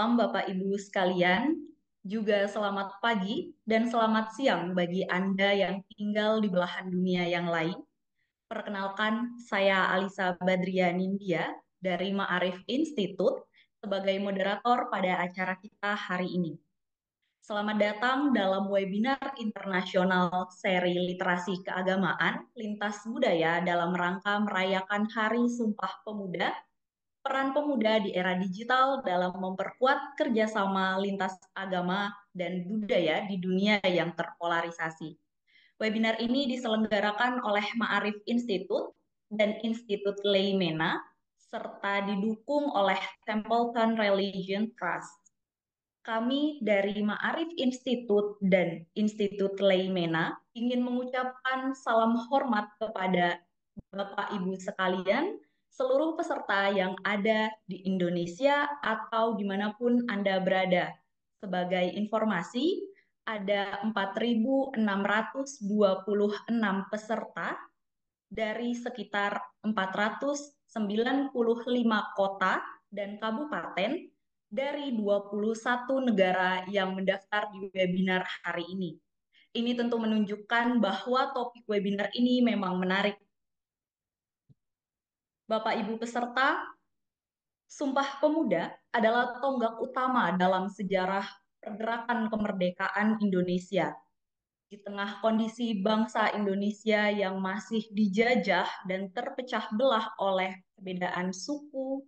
Malam Bapak Ibu sekalian, juga selamat pagi dan selamat siang bagi Anda yang tinggal di belahan dunia yang lain. Perkenalkan, saya Alisa Badria Nindya dari Ma'arif Institute sebagai moderator pada acara kita hari ini. Selamat datang dalam webinar internasional seri literasi keagamaan lintas budaya dalam rangka merayakan Hari Sumpah Pemuda, peran pemuda di era digital dalam memperkuat kerjasama lintas agama dan budaya di dunia yang terpolarisasi. Webinar ini diselenggarakan oleh Ma'arif Institute dan Institut Leimena, serta didukung oleh Templeton Religion Trust. Kami dari Ma'arif Institute dan Institut Leimena ingin mengucapkan salam hormat kepada Bapak Ibu sekalian, seluruh peserta yang ada di Indonesia atau dimanapun Anda berada. Sebagai informasi, ada 4.626 peserta dari sekitar 495 kota dan kabupaten dari 21 negara yang mendaftar di webinar hari ini. Ini tentu menunjukkan bahwa topik webinar ini memang menarik. Bapak Ibu peserta, Sumpah Pemuda adalah tonggak utama dalam sejarah pergerakan kemerdekaan Indonesia. Di tengah kondisi bangsa Indonesia yang masih dijajah dan terpecah belah oleh perbedaan suku,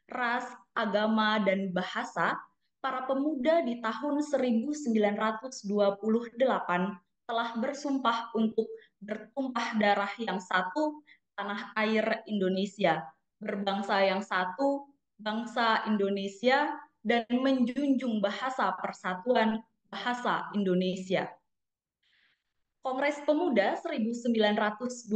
ras, agama, dan bahasa, para pemuda di tahun 1928 telah bersumpah untuk bertumpah darah yang satu, tanah air Indonesia, berbangsa yang satu, bangsa Indonesia, dan menjunjung bahasa persatuan bahasa Indonesia. Kongres Pemuda 1928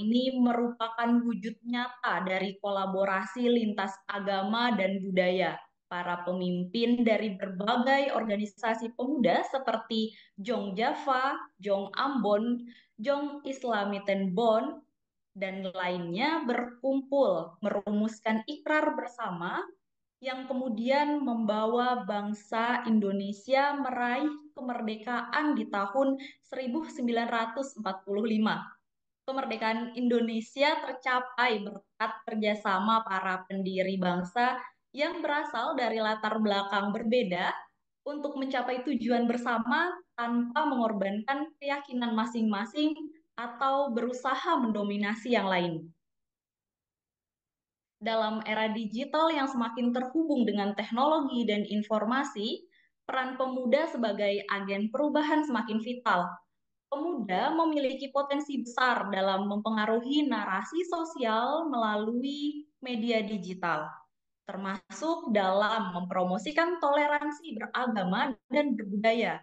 ini merupakan wujud nyata dari kolaborasi lintas agama dan budaya. Para pemimpin dari berbagai organisasi pemuda seperti Jong Java, Jong Ambon, Jong Islamiten Bon, dan lainnya berkumpul merumuskan ikrar bersama yang kemudian membawa bangsa Indonesia meraih kemerdekaan di tahun 1945. Kemerdekaan Indonesia tercapai berkat kerjasama para pendiri bangsa yang berasal dari latar belakang berbeda untuk mencapai tujuan bersama tanpa mengorbankan keyakinan masing-masing atau berusaha mendominasi yang lain. Dalam era digital yang semakin terhubung dengan teknologi dan informasi, peran pemuda sebagai agen perubahan semakin vital. Pemuda memiliki potensi besar dalam mempengaruhi narasi sosial melalui media digital, termasuk dalam mempromosikan toleransi beragama dan berbudaya.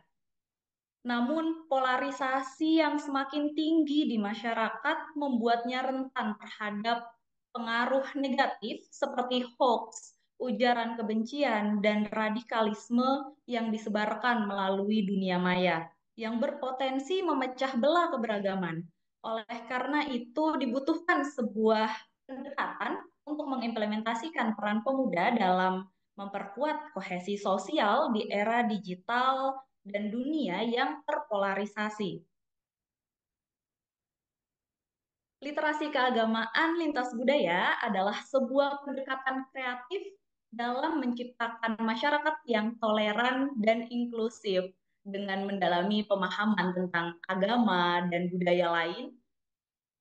Namun, polarisasi yang semakin tinggi di masyarakat membuatnya rentan terhadap pengaruh negatif seperti hoax, ujaran kebencian, dan radikalisme yang disebarkan melalui dunia maya, yang berpotensi memecah belah keberagaman. Oleh karena itu, dibutuhkan sebuah pendekatan untuk mengimplementasikan peran pemuda dalam memperkuat kohesi sosial di era digital dan dunia yang terpolarisasi. Literasi keagamaan lintas budaya adalah sebuah pendekatan kreatif dalam menciptakan masyarakat yang toleran dan inklusif dengan mendalami pemahaman tentang agama dan budaya lain.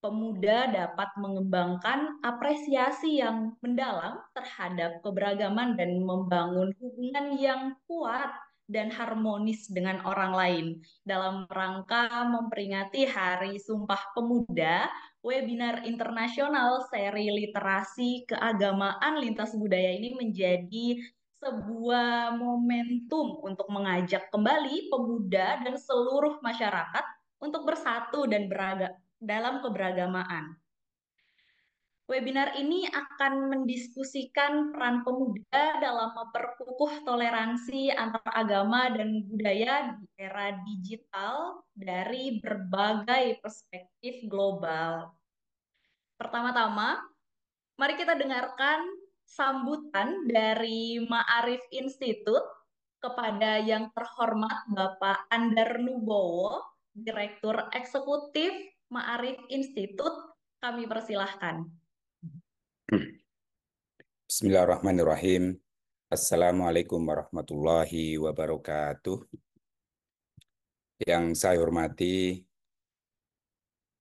Pemuda dapat mengembangkan apresiasi yang mendalam terhadap keberagaman dan membangun hubungan yang kuat dan harmonis dengan orang lain. Dalam rangka memperingati Hari Sumpah Pemuda, webinar internasional seri literasi keagamaan lintas budaya ini menjadi sebuah momentum untuk mengajak kembali pemuda dan seluruh masyarakat untuk bersatu dan dalam keberagamaan. Webinar ini akan mendiskusikan peran pemuda dalam memperkukuh toleransi antar agama dan budaya di era digital dari berbagai perspektif global. Pertama-tama, mari kita dengarkan sambutan dari Ma'arif Institute kepada yang terhormat Bapak Andar Nubowo, Direktur Eksekutif Ma'arif Institute, kami persilahkan. Bismillahirrahmanirrahim. Assalamualaikum warahmatullahi wabarakatuh. Yang saya hormati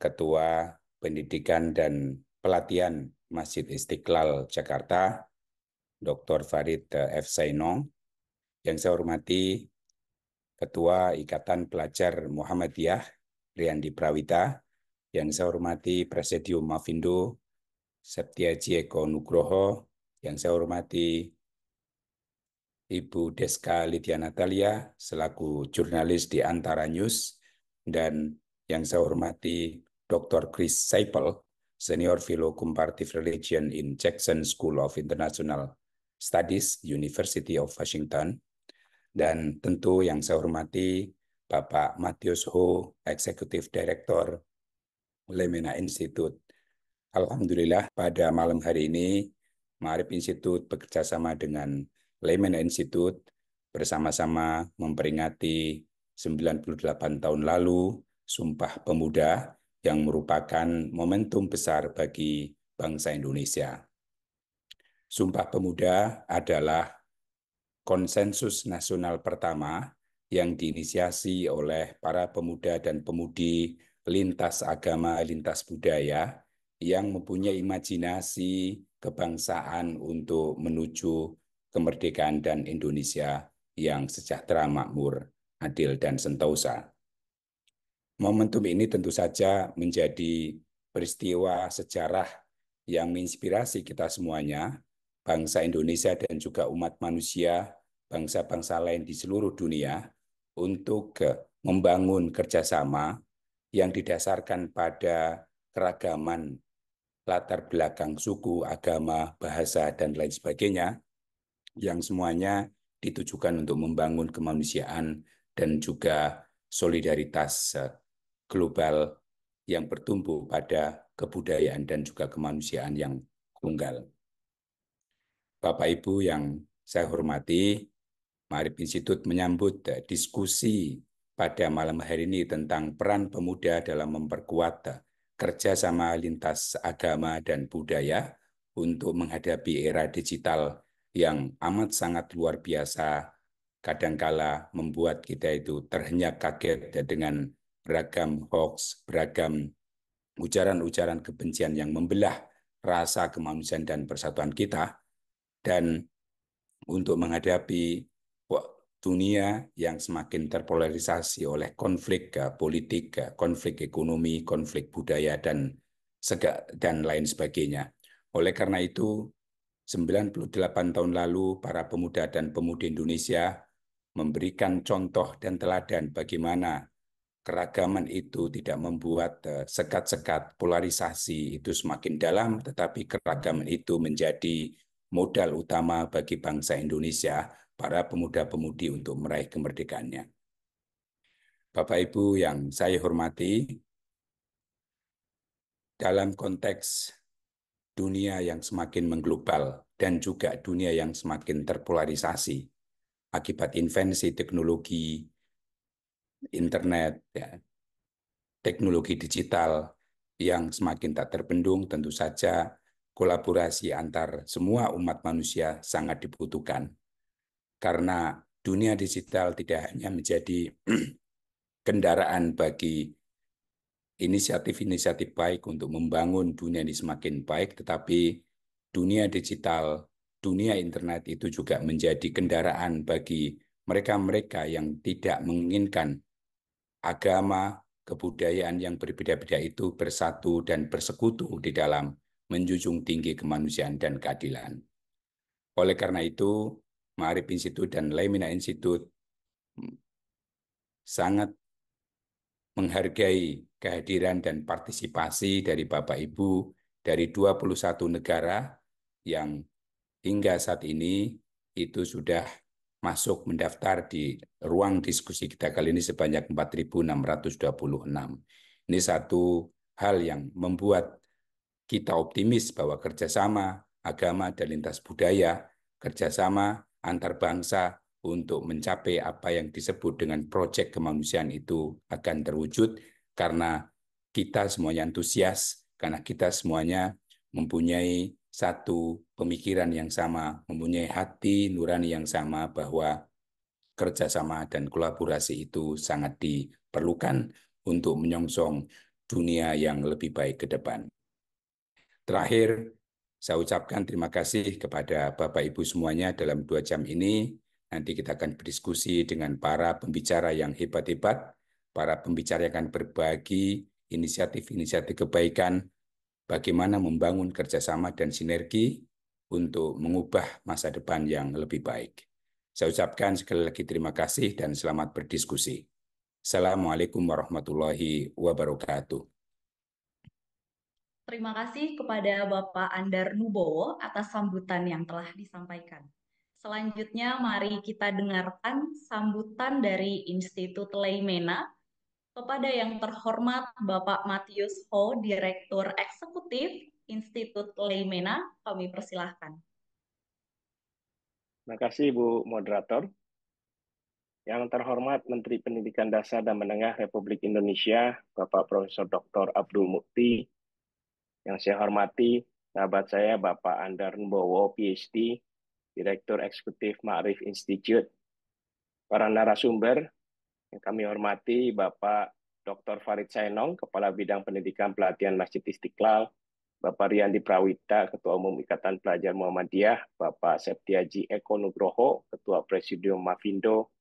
Ketua Pendidikan dan Pelatihan Masjid Istiqlal Jakarta, Dr. Farid F. Zainong. Yang saya hormati Ketua Ikatan Pelajar Muhammadiyah, Riyandi Prawita. Yang saya hormati Presidium Mafindo, Septiaji Eko Nugroho. Yang saya hormati Ibu Deska Lydia Natalia selaku jurnalis di Antara News, dan yang saya hormati Dr. Chris Seipel, Senior Fellow Comparative Religion in Jackson School of International Studies, University of Washington, dan tentu yang saya hormati Bapak Matius Ho, Executive Director Lemena Institute. Alhamdulillah pada malam hari ini Ma'arif Institute bekerjasama dengan Lemena Institute bersama-sama memperingati 98 tahun lalu Sumpah Pemuda yang merupakan momentum besar bagi bangsa Indonesia. Sumpah Pemuda adalah konsensus nasional pertama yang diinisiasi oleh para pemuda dan pemudi lintas agama, lintas budaya yang mempunyai imajinasi kebangsaan untuk menuju kemerdekaan dan Indonesia yang sejahtera, makmur, adil, dan sentosa. Momentum ini tentu saja menjadi peristiwa sejarah yang menginspirasi kita semuanya, bangsa Indonesia dan juga umat manusia, bangsa-bangsa lain di seluruh dunia, untuk membangun kerjasama yang didasarkan pada keragaman latar belakang suku, agama, bahasa, dan lain sebagainya, yang semuanya ditujukan untuk membangun kemanusiaan dan juga solidaritas global yang bertumbuh pada kebudayaan dan juga kemanusiaan yang tunggal. Bapak Ibu yang saya hormati, Ma'arif Institute menyambut diskusi pada malam hari ini tentang peran pemuda dalam memperkuat kerjasama lintas agama dan budaya untuk menghadapi era digital yang amat sangat luar biasa, kadangkala membuat kita itu terhenyak kaget dengan beragam hoax, beragam ujaran-ujaran kebencian yang membelah rasa kemanusiaan dan persatuan kita. Dan untuk menghadapi dunia yang semakin terpolarisasi oleh konflik politik, konflik ekonomi, konflik budaya, dan lain sebagainya. Oleh karena itu, 98 tahun lalu, para pemuda dan pemudi Indonesia memberikan contoh dan teladan bagaimana keragaman itu tidak membuat sekat-sekat polarisasi itu semakin dalam, tetapi keragaman itu menjadi modal utama bagi bangsa Indonesia, para pemuda-pemudi untuk meraih kemerdekaannya. Bapak Ibu yang saya hormati, dalam konteks dunia yang semakin mengglobal dan juga dunia yang semakin terpolarisasi akibat invensi teknologi internet, ya, teknologi digital yang semakin tak terbendung, tentu saja kolaborasi antar semua umat manusia sangat dibutuhkan. Karena dunia digital tidak hanya menjadi kendaraan bagi inisiatif-inisiatif baik untuk membangun dunia ini semakin baik, tetapi dunia digital, dunia internet itu juga menjadi kendaraan bagi mereka-mereka yang tidak menginginkan agama, kebudayaan yang berbeda-beda itu bersatu dan bersekutu di dalam menjunjung tinggi kemanusiaan dan keadilan. Oleh karena itu, Ma'arif Institute dan Lemena Institute sangat menghargai kehadiran dan partisipasi dari Bapak Ibu dari 21 negara yang hingga saat ini itu sudah masuk mendaftar di ruang diskusi kita kali ini sebanyak 4.626. Ini satu hal yang membuat kita optimis bahwa kerjasama agama, dan lintas budaya, kerjasama antar bangsa untuk mencapai apa yang disebut dengan proyek kemanusiaan itu akan terwujud karena kita semuanya antusias, karena kita semuanya mempunyai satu pemikiran yang sama, mempunyai hati nurani yang sama bahwa kerjasama dan kolaborasi itu sangat diperlukan untuk menyongsong dunia yang lebih baik ke depan. Terakhir, saya ucapkan terima kasih kepada Bapak Ibu semuanya dalam 2 jam ini. Nanti kita akan berdiskusi dengan para pembicara yang hebat-hebat, para pembicara yang akan berbagi inisiatif-inisiatif kebaikan, bagaimana membangun kerjasama dan sinergi untuk mengubah masa depan yang lebih baik. Saya ucapkan sekali lagi terima kasih dan selamat berdiskusi. Assalamualaikum warahmatullahi wabarakatuh. Terima kasih kepada Bapak Andar Nubowo atas sambutan yang telah disampaikan. Selanjutnya, mari kita dengarkan sambutan dari Institut Leimena kepada yang terhormat Bapak Matius Ho, Direktur Eksekutif Institut Leimena. Kami persilahkan. Terima kasih, Bu Moderator. Yang terhormat Menteri Pendidikan Dasar dan Menengah Republik Indonesia, Bapak Profesor Dr. Abdul Mukti. Yang saya hormati, sahabat saya Bapak Andar Nubowo, PhD, Direktur Eksekutif Ma'arif Institute. Para narasumber yang kami hormati, Bapak Dr. Farid Sainong, Kepala Bidang Pendidikan Pelatihan Masjid Istiqlal, Bapak Riyandi Prawita, Ketua Umum Ikatan Pelajar Muhammadiyah, Bapak Septiaji Eko Nugroho, Ketua Presidium Mafindo,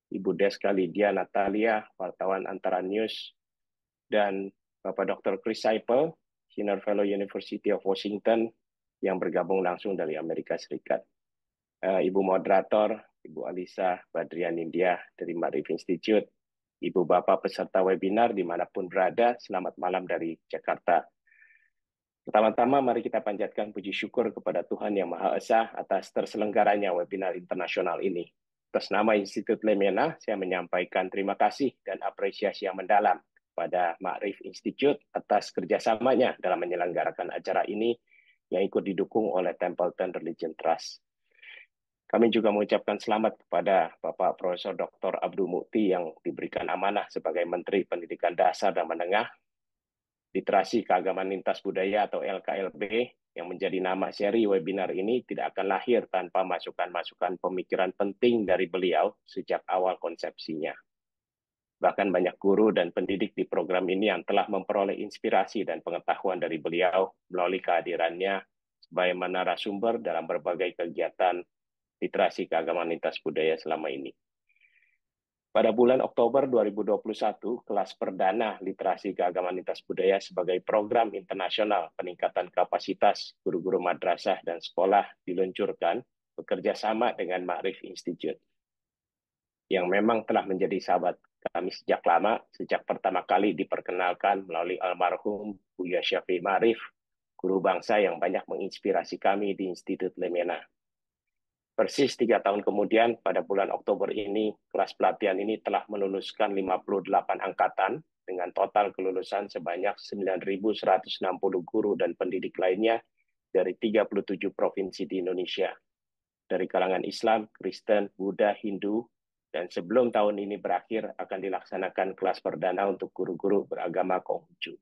Ibu Deska Lydia Natalia, wartawan Antara News, dan Bapak Dr. Chris Seipel, Senior Fellow University of Washington, yang bergabung langsung dari Amerika Serikat. Ibu Moderator, Ibu Alisa Badrian India dari Ma'arif Institute, Ibu Bapak peserta webinar dimanapun berada, selamat malam dari Jakarta. Pertama-tama mari kita panjatkan puji syukur kepada Tuhan Yang Maha Esa atas terselenggaranya webinar internasional ini. Atas nama Institut Leimena, saya menyampaikan terima kasih dan apresiasi yang mendalam kepada Ma'arif Institute atas kerjasamanya dalam menyelenggarakan acara ini yang ikut didukung oleh Templeton Religion Trust. Kami juga mengucapkan selamat kepada Bapak Profesor Dr. Abdul Mukti yang diberikan amanah sebagai Menteri Pendidikan Dasar dan Menengah, Literasi Keagamaan Lintas Budaya atau LKLB, yang menjadi nama seri webinar ini tidak akan lahir tanpa masukan-masukan pemikiran penting dari beliau sejak awal konsepsinya. Bahkan banyak guru dan pendidik di program ini yang telah memperoleh inspirasi dan pengetahuan dari beliau melalui kehadirannya sebagai narasumber dalam berbagai kegiatan literasi keagamaan lintas budaya selama ini. Pada bulan Oktober 2021, kelas perdana Literasi Keagamaan Lintas Budaya sebagai program internasional peningkatan kapasitas guru-guru madrasah dan sekolah diluncurkan bekerja sama dengan Ma'arif Institute, yang memang telah menjadi sahabat kami sejak lama, sejak pertama kali diperkenalkan melalui almarhum Buya Syafi'i Ma'arif, guru bangsa yang banyak menginspirasi kami di Institut Leimena. Persis 3 tahun kemudian, pada bulan Oktober ini, kelas pelatihan ini telah meluluskan 58 angkatan dengan total kelulusan sebanyak 9.160 guru dan pendidik lainnya dari 37 provinsi di Indonesia, dari kalangan Islam, Kristen, Buddha, Hindu, dan sebelum tahun ini berakhir akan dilaksanakan kelas perdana untuk guru-guru beragama Konghucu.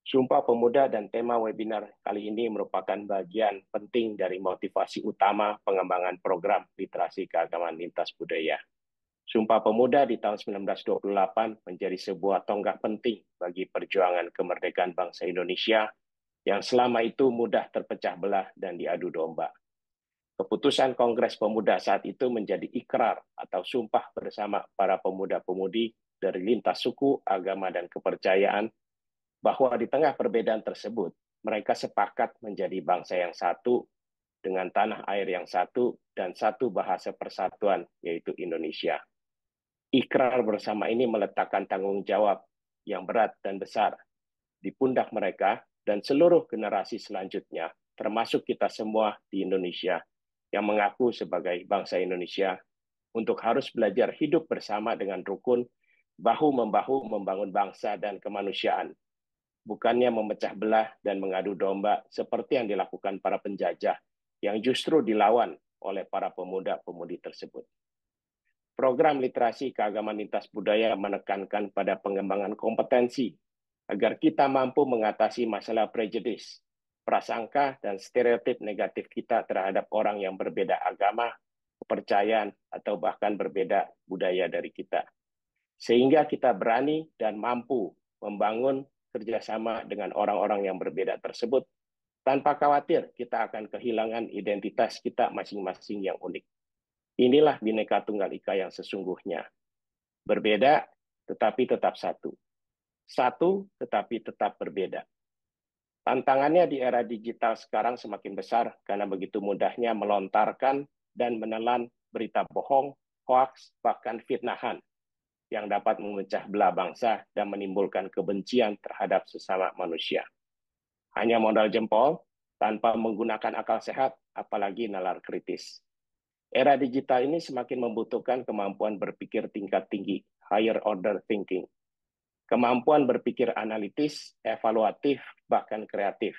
Sumpah Pemuda dan tema webinar kali ini merupakan bagian penting dari motivasi utama pengembangan program literasi keagamaan lintas budaya. Sumpah Pemuda di tahun 1928 menjadi sebuah tonggak penting bagi perjuangan kemerdekaan bangsa Indonesia yang selama itu mudah terpecah belah dan diadu domba. Keputusan Kongres Pemuda saat itu menjadi ikrar atau sumpah bersama para pemuda-pemudi dari lintas suku, agama, dan kepercayaan bahwa di tengah perbedaan tersebut, mereka sepakat menjadi bangsa yang satu dengan tanah air yang satu dan satu bahasa persatuan, yaitu Indonesia. Ikrar bersama ini meletakkan tanggung jawab yang berat dan besar di pundak mereka dan seluruh generasi selanjutnya, termasuk kita semua di Indonesia yang mengaku sebagai bangsa Indonesia, untuk harus belajar hidup bersama dengan rukun, bahu-membahu membangun bangsa dan kemanusiaan, bukannya memecah belah dan mengadu domba seperti yang dilakukan para penjajah yang justru dilawan oleh para pemuda-pemudi tersebut. Program literasi keagamaan lintas budaya menekankan pada pengembangan kompetensi agar kita mampu mengatasi masalah prejudis, prasangka, dan stereotip negatif kita terhadap orang yang berbeda agama, kepercayaan, atau bahkan berbeda budaya dari kita. Sehingga kita berani dan mampu membangun kerjasama dengan orang-orang yang berbeda tersebut tanpa khawatir kita akan kehilangan identitas kita masing-masing yang unik. Inilah Bhinneka Tunggal Ika yang sesungguhnya. Berbeda, tetapi tetap satu. Satu, tetapi tetap berbeda. Tantangannya di era digital sekarang semakin besar karena begitu mudahnya melontarkan dan menelan berita bohong, hoaks, bahkan fitnahan yang dapat memecah belah bangsa dan menimbulkan kebencian terhadap sesama manusia. Hanya modal jempol, tanpa menggunakan akal sehat, apalagi nalar kritis. Era digital ini semakin membutuhkan kemampuan berpikir tingkat tinggi, higher order thinking. Kemampuan berpikir analitis, evaluatif, bahkan kreatif.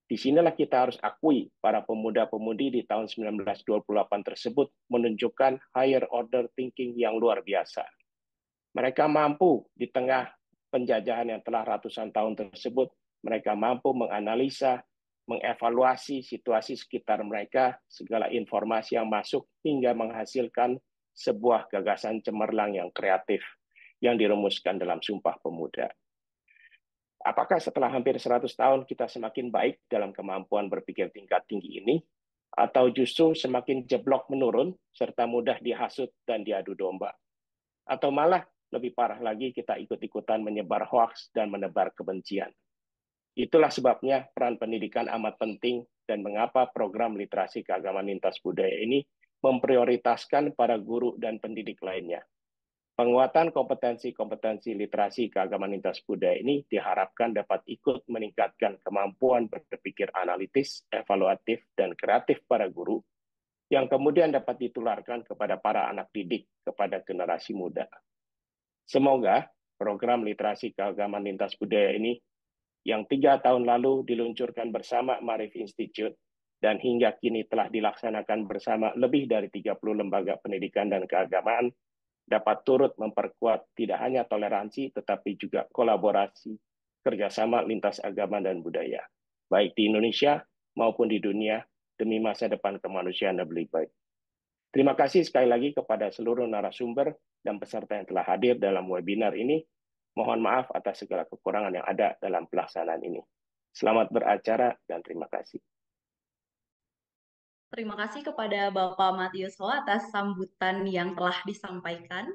Di sinilah kita harus akui para pemuda-pemudi di tahun 1928 tersebut menunjukkan higher order thinking yang luar biasa. Mereka mampu di tengah penjajahan yang telah ratusan tahun tersebut, mereka mampu menganalisa, mengevaluasi situasi sekitar mereka, segala informasi yang masuk hingga menghasilkan sebuah gagasan cemerlang yang kreatif yang dirumuskan dalam Sumpah Pemuda. Apakah setelah hampir 100 tahun kita semakin baik dalam kemampuan berpikir tingkat tinggi ini, atau justru semakin jeblok menurun serta mudah dihasut dan diadu domba? Atau malah lebih parah lagi kita ikut-ikutan menyebar hoaks dan menebar kebencian? Itulah sebabnya peran pendidikan amat penting dan mengapa program literasi keagamaan lintas budaya ini memprioritaskan para guru dan pendidik lainnya. Penguatan kompetensi-kompetensi literasi keagamaan lintas budaya ini diharapkan dapat ikut meningkatkan kemampuan berpikir analitis, evaluatif, dan kreatif para guru, yang kemudian dapat ditularkan kepada para anak didik, kepada generasi muda. Semoga program literasi keagamaan lintas budaya ini yang 3 tahun lalu diluncurkan bersama Maarif Institute dan hingga kini telah dilaksanakan bersama lebih dari 30 lembaga pendidikan dan keagamaan dapat turut memperkuat tidak hanya toleransi tetapi juga kolaborasi kerjasama lintas agama dan budaya, baik di Indonesia maupun di dunia demi masa depan kemanusiaan yang lebih baik. Terima kasih sekali lagi kepada seluruh narasumber dan peserta yang telah hadir dalam webinar ini. Mohon maaf atas segala kekurangan yang ada dalam pelaksanaan ini. Selamat beracara dan terima kasih. Terima kasih kepada Bapak Matius Ho atas sambutan yang telah disampaikan.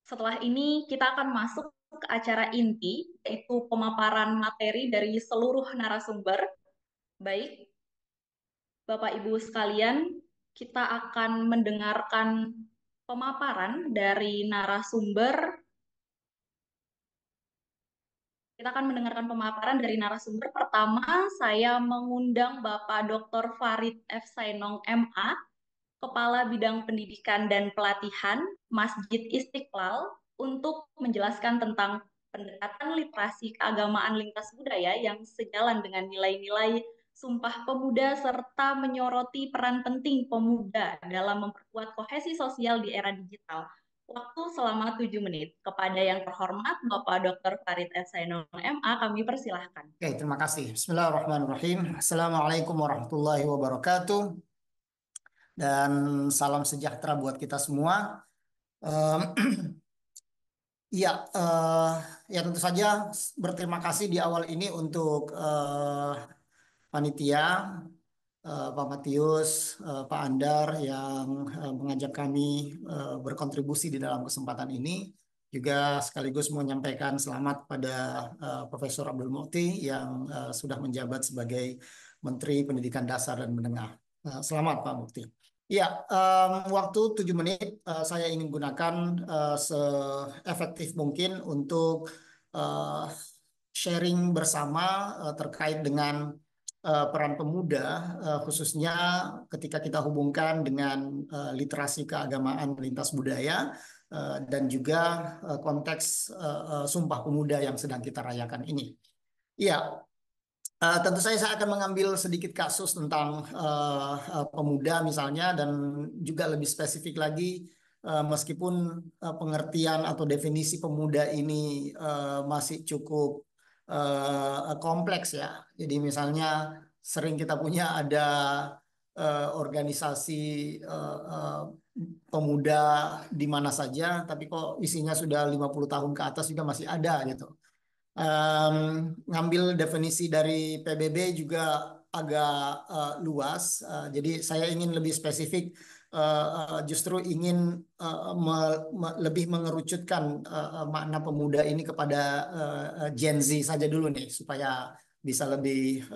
Setelah ini kita akan masuk ke acara inti, yaitu pemaparan materi dari seluruh narasumber. Baik, Bapak Ibu sekalian, kita akan mendengarkan pemaparan dari narasumber. Kita akan mendengarkan pemaparan dari narasumber. Pertama, saya mengundang Bapak Dr. Farid F. Sainong, MA, Kepala Bidang Pendidikan dan Pelatihan Masjid Istiqlal, untuk menjelaskan tentang pendekatan literasi keagamaan lintas budaya yang sejalan dengan nilai-nilai Sumpah Pemuda serta menyoroti peran penting pemuda dalam memperkuat kohesi sosial di era digital. Waktu selama 7 menit. Kepada yang terhormat Bapak Dr. Farid F. Sainong, MA, kami persilahkan. Oke, terima kasih. Bismillahirrahmanirrahim. Assalamualaikum warahmatullahi wabarakatuh. Dan salam sejahtera buat kita semua. Em, Iya, ya tentu saja berterima kasih di awal ini untuk panitia, Pak Matius, Pak Andar yang mengajak kami berkontribusi di dalam kesempatan ini. Juga sekaligus menyampaikan selamat pada Profesor Abdul Mukti yang sudah menjabat sebagai Menteri Pendidikan Dasar dan Menengah. Selamat Pak Mukti. Ya, waktu 7 menit saya ingin gunakan seefektif mungkin untuk sharing bersama terkait dengan peran pemuda, khususnya ketika kita hubungkan dengan literasi keagamaan lintas budaya, dan juga konteks Sumpah Pemuda yang sedang kita rayakan ini. Iya, tentu saja saya akan mengambil sedikit kasus tentang pemuda misalnya, dan juga lebih spesifik lagi, meskipun pengertian atau definisi pemuda ini masih cukup kompleks ya. Jadi misalnya sering kita punya ada organisasi pemuda di mana saja, tapi kok isinya sudah 50 tahun ke atas juga masih ada gitu. Ngambil definisi dari PBB juga agak luas. Jadi saya ingin lebih spesifik, justru ingin lebih mengerucutkan makna pemuda ini kepada Gen Z saja dulu nih, supaya bisa lebih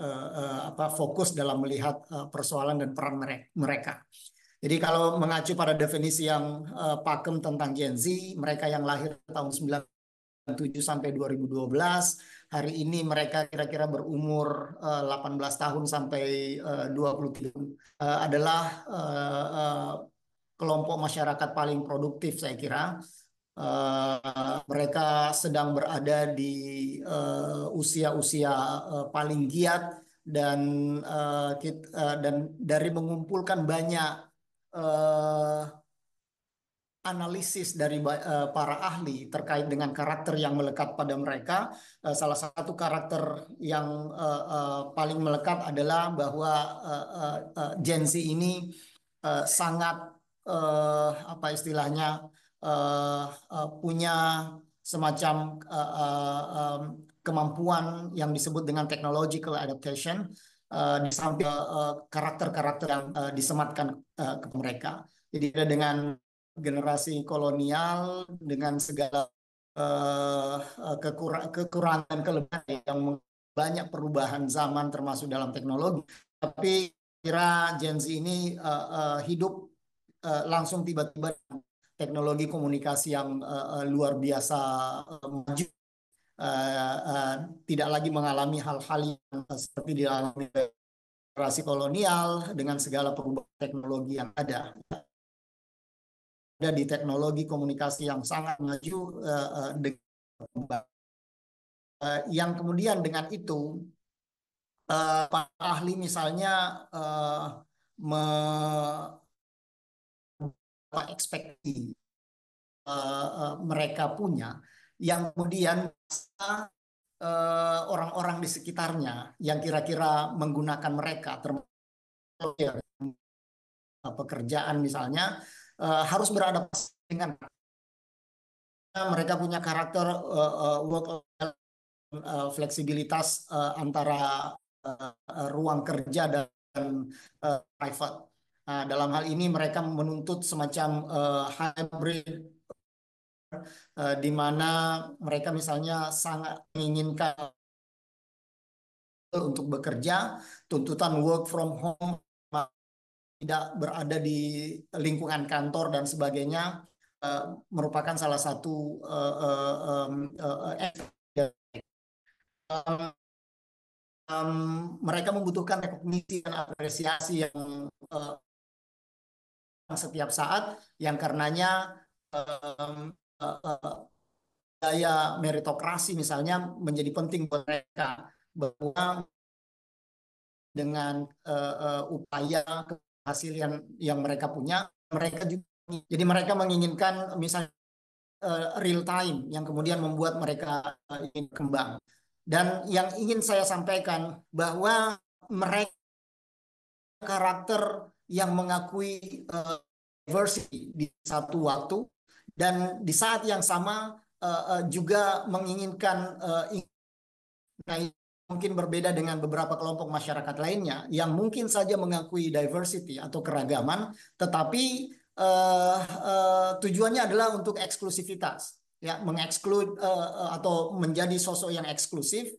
fokus dalam melihat persoalan dan peran mereka. Jadi kalau mengacu pada definisi yang pakem tentang Gen Z, mereka yang lahir tahun 97 sampai 2012, hari ini mereka kira-kira berumur 18 tahun sampai 23 adalah kelompok masyarakat paling produktif saya kira. Mereka sedang berada di usia-usia paling giat, dan dan dari mengumpulkan banyak analisis dari para ahli terkait dengan karakter yang melekat pada mereka. Salah satu karakter yang paling melekat adalah bahwa Gen Z ini sangat apa istilahnya, punya semacam kemampuan yang disebut dengan technological adaptation, di samping karakter-karakter yang disematkan ke mereka. Jadi dengan generasi kolonial dengan segala kekurangan kelebihan yang banyak perubahan zaman termasuk dalam teknologi, tapi kira Gen Z ini hidup langsung tiba-tiba teknologi komunikasi yang luar biasa maju, tidak lagi mengalami hal-hal yang seperti dialami generasi kolonial dengan segala perubahan teknologi yang ada di teknologi komunikasi yang sangat maju, yang kemudian dengan itu para ahli misalnya ekspektasi mereka punya, yang kemudian orang-orang di sekitarnya yang kira-kira menggunakan mereka, termasuk pekerjaan misalnya, harus beradaptasi dengan mereka punya karakter work fleksibilitas antara ruang kerja dan private. Nah, dalam hal ini mereka menuntut semacam hybrid, di mana mereka misalnya sangat menginginkan untuk bekerja, tuntutan work from home, tidak berada di lingkungan kantor dan sebagainya, merupakan salah satu mereka membutuhkan rekognisi dan apresiasi yang setiap saat, yang karenanya daya meritokrasi misalnya menjadi penting buat mereka, bahwa dengan upaya hasil yang mereka punya, mereka juga, jadi mereka menginginkan misalnya real time yang kemudian membuat mereka ingin berkembang. Dan yang ingin saya sampaikan bahwa mereka karakter yang mengakui diversity di satu waktu, dan di saat yang sama juga menginginkan mungkin berbeda dengan beberapa kelompok masyarakat lainnya yang mungkin saja mengakui diversity atau keragaman, tetapi tujuannya adalah untuk eksklusivitas, ya, mengeksklud atau menjadi sosok yang eksklusif,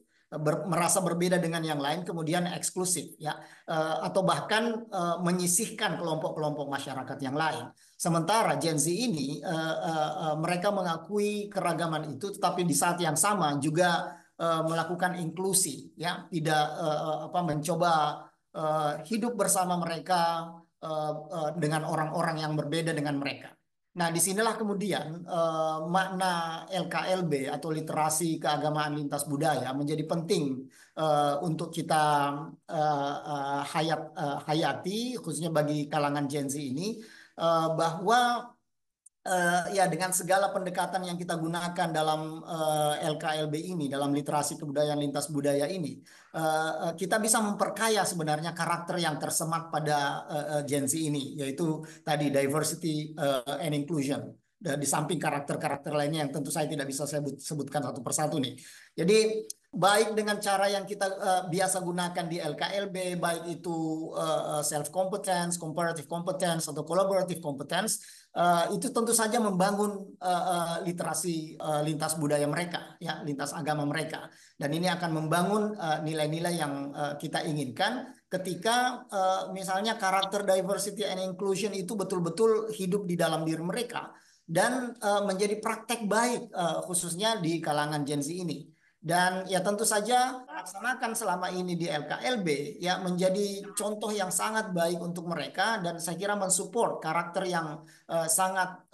merasa berbeda dengan yang lain kemudian eksklusif, ya, atau bahkan menyisihkan kelompok-kelompok masyarakat yang lain. Sementara Gen Z ini mereka mengakui keragaman itu, tetapi di saat yang sama juga melakukan inklusi, ya, tidak mencoba hidup bersama mereka dengan orang-orang yang berbeda dengan mereka. Nah, disinilah kemudian makna LKLB atau literasi keagamaan lintas budaya menjadi penting untuk kita hayati, khususnya bagi kalangan Gen Z ini, bahwa ya dengan segala pendekatan yang kita gunakan dalam LKLB ini, dalam literasi kebudayaan lintas budaya ini, kita bisa memperkaya sebenarnya karakter yang tersemat pada Gen Z ini, yaitu tadi diversity and inclusion. Di samping karakter-karakter lainnya yang tentu saya tidak bisa saya sebutkan satu persatu nih. Jadi baik dengan cara yang kita biasa gunakan di LKLB, baik itu self competence, comparative competence, atau collaborative competence, itu tentu saja membangun literasi lintas budaya mereka, ya, lintas agama mereka, dan ini akan membangun nilai-nilai yang kita inginkan ketika misalnya karakter diversity and inclusion itu betul-betul hidup di dalam diri mereka dan menjadi praktek baik khususnya di kalangan Gen Z ini. Dan ya tentu saja laksanakan selama ini di LKLB ya menjadi contoh yang sangat baik untuk mereka, dan saya kira mensupport karakter yang sangat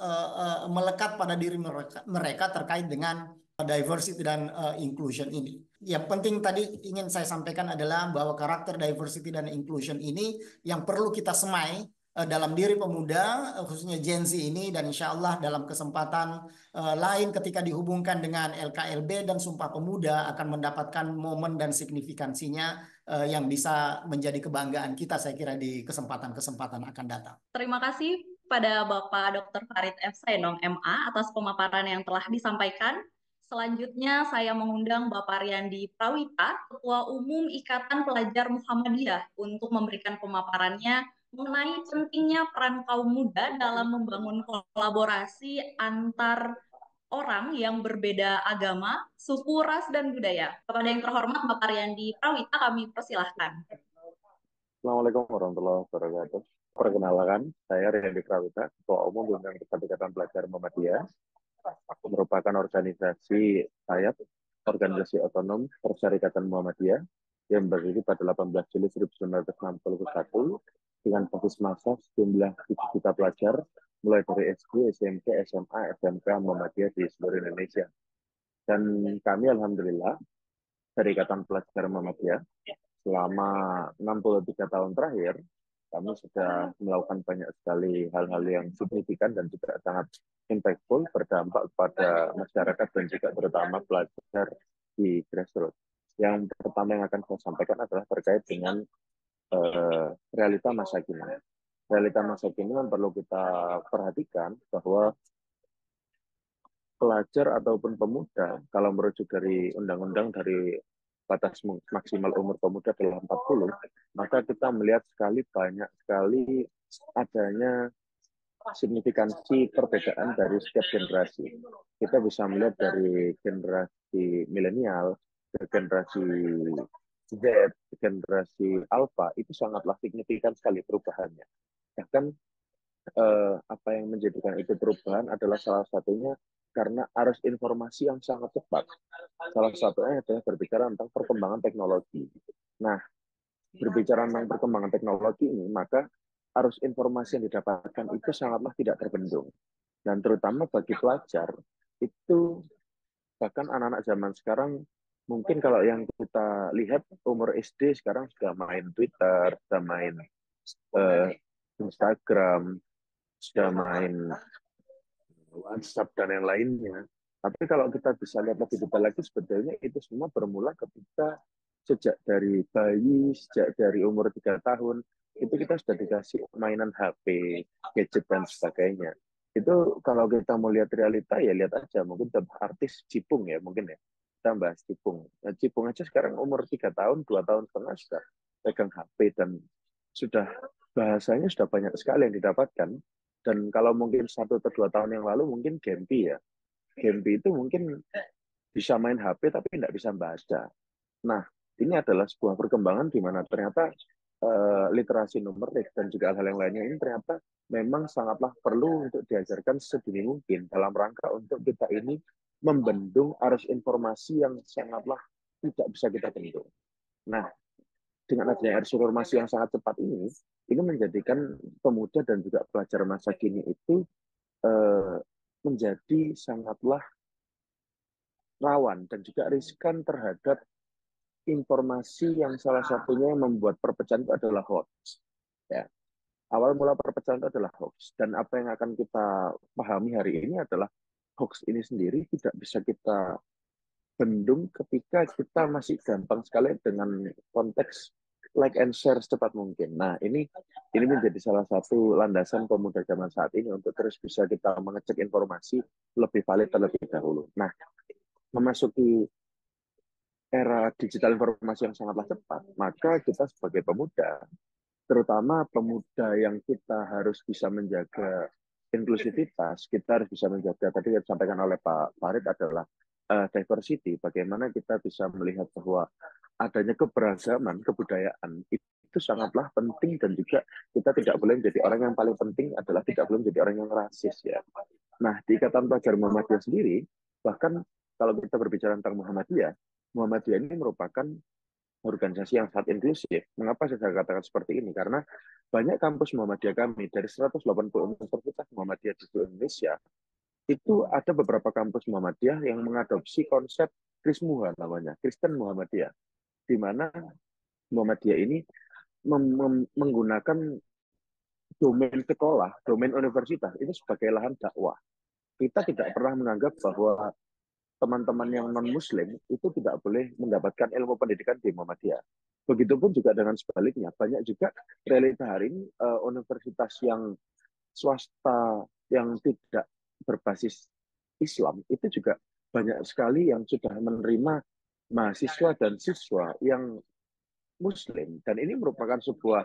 melekat pada diri mereka terkait dengan diversity dan inclusion ini. Yang penting tadi ingin saya sampaikan adalah bahwa karakter diversity dan inclusion ini yang perlu kita semai dalam diri pemuda, khususnya Gen Z ini, dan insya Allah dalam kesempatan lain ketika dihubungkan dengan LKLB dan Sumpah Pemuda akan mendapatkan momen dan signifikansinya yang bisa menjadi kebanggaan kita, saya kira, di kesempatan-kesempatan akan datang. Terima kasih pada Bapak Dr. Farid F. Sainong, MA, atas pemaparan yang telah disampaikan. Selanjutnya saya mengundang Bapak Riyandi Prawita, Ketua Umum Ikatan Pelajar Muhammadiyah, untuk memberikan pemaparannya mengenai pentingnya peran kaum muda dalam membangun kolaborasi antar orang yang berbeda agama, suku, ras, dan budaya. Kepada yang terhormat Bapak Riyandi Prawita, kami persilahkan. Assalamualaikum warahmatullahi wabarakatuh. Perkenalkan, saya Riyandi Prawita, Ketua Umum Bintang Ikatan Pelajar Muhammadiyah. Merupakan organisasi sayap, organisasi otonom Persyarikatan Muhammadiyah yang berdiri pada 18 Juli 1961 dengan basis massa sejumlah 7 juta pelajar mulai dari SD, SMP, SMA, SMK Muhammadiyah di seluruh Indonesia. Dan kami alhamdulillah dari Ikatan Pelajar Muhammadiyah selama 63 tahun terakhir, kami sudah melakukan banyak sekali hal-hal yang signifikan dan juga sangat impactful, berdampak kepada masyarakat dan juga terutama pelajar di grassroots. Yang pertama yang akan saya sampaikan adalah terkait dengan realita masa kini. Realita masa kini yang perlu kita perhatikan bahwa pelajar ataupun pemuda, kalau merujuk dari undang-undang dari batas maksimal umur pemuda adalah 40, maka kita melihat banyak sekali adanya signifikansi perbedaan dari setiap generasi. Kita bisa melihat dari generasi milenial ke generasi Z, generasi alpha, itu sangatlah signifikan sekali perubahannya. Bahkan apa yang menjadikan itu perubahan adalah salah satunya karena arus informasi yang sangat cepat. Salah satunya adalah berbicara tentang perkembangan teknologi. Nah, berbicara tentang perkembangan teknologi ini, maka arus informasi yang didapatkan itu sangatlah tidak terbendung. Dan terutama bagi pelajar, itu bahkan anak-anak zaman sekarang, mungkin kalau yang kita lihat umur SD sekarang sudah main Twitter, sudah main Instagram, sudah main WhatsApp dan yang lainnya. Tapi kalau kita bisa lihat lebih detail lagi, sebetulnya itu semua bermula ketika sejak dari bayi, sejak dari umur 3 tahun, itu kita sudah dikasih mainan HP, gadget, dan sebagainya. Itu kalau kita mau lihat realita, ya lihat aja. Mungkin artis Cipung ya, mungkin ya. Kita bahas Cipung. Nah, Cipung aja sekarang umur 3 tahun, 2 tahun setengah sudah pegang HP, dan sudah bahasanya sudah banyak sekali yang didapatkan. Dan kalau mungkin 1 atau 2 tahun yang lalu mungkin Gempi ya. Gempi itu mungkin bisa main HP tapi tidak bisa membaca. Nah, ini adalah sebuah perkembangan di mana ternyata literasi numerik dan juga hal-hal yang lainnya ini ternyata memang sangatlah perlu untuk diajarkan sedini mungkin dalam rangka untuk kita ini membendung arus informasi yang sangatlah tidak bisa kita bendung. Nah, dengan adanya arus informasi yang sangat cepat ini menjadikan pemuda dan juga pelajar masa kini itu eh, menjadi sangatlah rawan dan juga riskan terhadap informasi yang salah satunya yang membuat perpecahan itu adalah hoax. Ya. Awal mula perpecahan itu adalah hoax. Dan apa yang akan kita pahami hari ini adalah hoax ini sendiri tidak bisa kita bendung ketika kita masih gampang sekali dengan konteks like and share secepat mungkin. Nah, ini menjadi salah satu landasan pemuda zaman saat ini untuk terus bisa kita mengecek informasi lebih valid terlebih dahulu. Nah, memasuki era digital informasi yang sangatlah cepat, maka kita sebagai pemuda, terutama pemuda yang kita harus bisa menjaga inklusivitas, kita harus bisa menjaga, tadi yang disampaikan oleh Pak Farid adalah diversity, bagaimana kita bisa melihat bahwa adanya keberagaman, kebudayaan, itu sangatlah penting dan juga kita tidak boleh menjadi orang yang paling penting adalah tidak boleh menjadi orang yang rasis ya. Nah, di Ikatan Pelajar Muhammadiyah sendiri, bahkan kalau kita berbicara tentang Muhammadiyah ini merupakan organisasi yang sangat inklusif. Mengapa saya katakan seperti ini? Karena banyak kampus Muhammadiyah kami, dari 180 universitas Muhammadiyah di seluruh Indonesia, itu ada beberapa kampus Muhammadiyah yang mengadopsi konsep Krismuha namanya, Kristen Muhammadiyah, di mana Muhammadiyah ini menggunakan domain sekolah, domain universitas, itu sebagai lahan dakwah. Kita tidak pernah menganggap bahwa teman-teman yang non-Muslim itu tidak boleh mendapatkan ilmu pendidikan di Muhammadiyah. Begitupun juga dengan sebaliknya. Banyak juga realita hari ini universitas yang swasta yang tidak berbasis Islam itu juga banyak sekali yang sudah menerima mahasiswa dan siswa yang Muslim, dan ini merupakan sebuah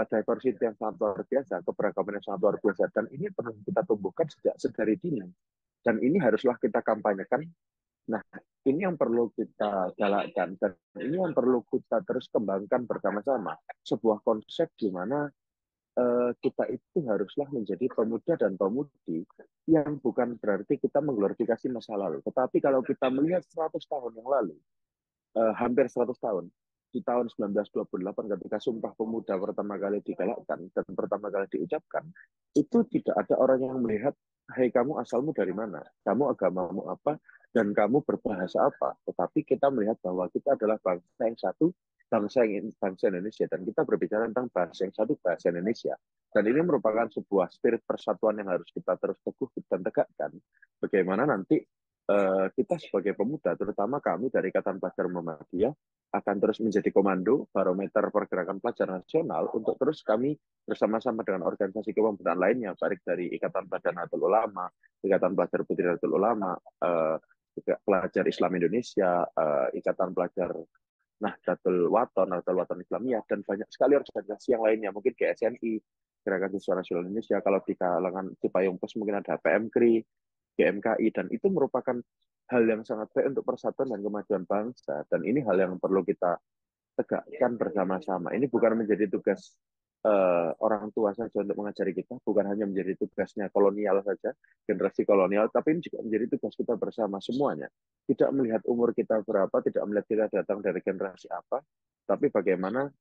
diversity yang sangat luar biasa, keberagaman yang sangat luar biasa, dan ini perlu kita tumbuhkan sejak sedari dini, dan ini haruslah kita kampanyekan. Nah, ini yang perlu kita galakkan, dan ini yang perlu kita terus kembangkan bersama-sama, sebuah konsep di mana kita itu haruslah menjadi pemuda dan pemudi yang bukan berarti kita mengglorifikasi masa lalu, tetapi kalau kita melihat 100 tahun yang lalu, hampir 100 tahun, di tahun 1928 ketika Sumpah Pemuda pertama kali digalakkan dan pertama kali diucapkan, itu tidak ada orang yang melihat, hai kamu asalmu dari mana, kamu agamamu apa, dan kamu berbahasa apa. Tetapi kita melihat bahwa kita adalah bangsa yang satu, bangsa Indonesia, dan kita berbicara tentang bangsa yang satu, bahasa Indonesia. Dan ini merupakan sebuah spirit persatuan yang harus kita terus teguh dan tegakkan. Bagaimana nanti kita sebagai pemuda, terutama kami dari Ikatan Pelajar Muhammadiyah, akan terus menjadi komando barometer pergerakan pelajar nasional untuk terus kami bersama-sama dengan organisasi kepemudaan lainnya, baik dari Ikatan Pelajar Nahdlatul Ulama, Ikatan Pelajar Putri Nahdlatul Ulama, juga Pelajar Islam Indonesia, Ikatan Pelajar Nahdlatul Wathon Islamiyah, dan banyak sekali organisasi yang lainnya, mungkin GSNI, Gerakan Siswa Nasional Indonesia, kalau di kalangan Cipayung Pos mungkin ada PMKRI, GMKI, dan itu merupakan hal yang sangat baik untuk persatuan dan kemajuan bangsa, dan ini hal yang perlu kita tegakkan bersama-sama. Ini bukan menjadi tugas orang tua saja untuk mengajari kita, bukan hanya menjadi tugasnya kolonial saja, generasi kolonial, tapi ini juga menjadi tugas kita bersama semuanya. Tidak melihat umur kita berapa, tidak melihat kita datang dari generasi apa, tapi bagaimana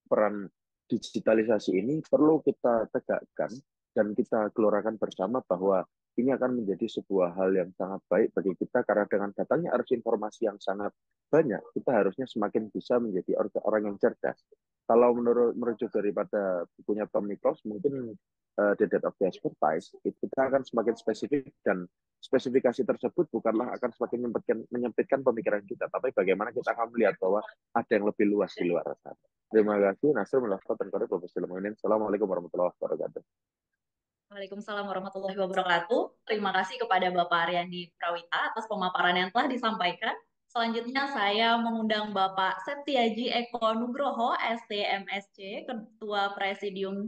peran digitalisasi ini perlu kita tegakkan dan kita gelorakan bersama bahwa ini akan menjadi sebuah hal yang sangat baik bagi kita, karena dengan datangnya arus informasi yang sangat banyak, kita harusnya semakin bisa menjadi orang yang cerdas. Kalau merujuk daripada bukunya Tom Nichols, mungkin The Death of the Expertise, kita akan semakin spesifik, dan spesifikasi tersebut bukanlah akan semakin menyempitkan pemikiran kita, tapi bagaimana kita akan melihat bahwa ada yang lebih luas di luar sana. Terima kasih. Nasir Mulafat dan Korek Bapak Silamanin. Assalamualaikum warahmatullahi wabarakatuh. Waalaikumsalam warahmatullahi wabarakatuh. Terima kasih kepada Bapak Aryandi Prawita atas pemaparan yang telah disampaikan. Selanjutnya saya mengundang Bapak Setiaji Eko Nugroho, STMSC, Ketua Presidium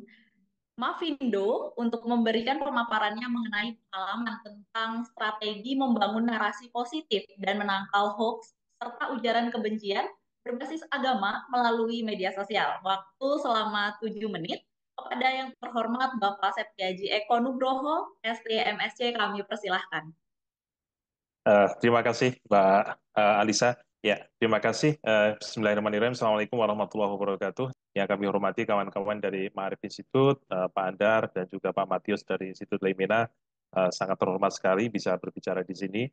Mafindo, untuk memberikan pemaparannya mengenai pengalaman tentang strategi membangun narasi positif dan menangkal hoax serta ujaran kebencian berbasis agama melalui media sosial. Waktu selama 7 menit. Kepada yang terhormat Bapak Setiaji Eko Nugroho, STMSC, kami persilahkan. Terima kasih Mbak Alisa. Ya, terima kasih. Bismillahirrahmanirrahim. Assalamualaikum warahmatullahi wabarakatuh. Yang kami hormati kawan-kawan dari Ma'arif Institute, Pak Andar, dan juga Pak Matius dari Institut Leimena. sangat terhormat sekali bisa berbicara di sini.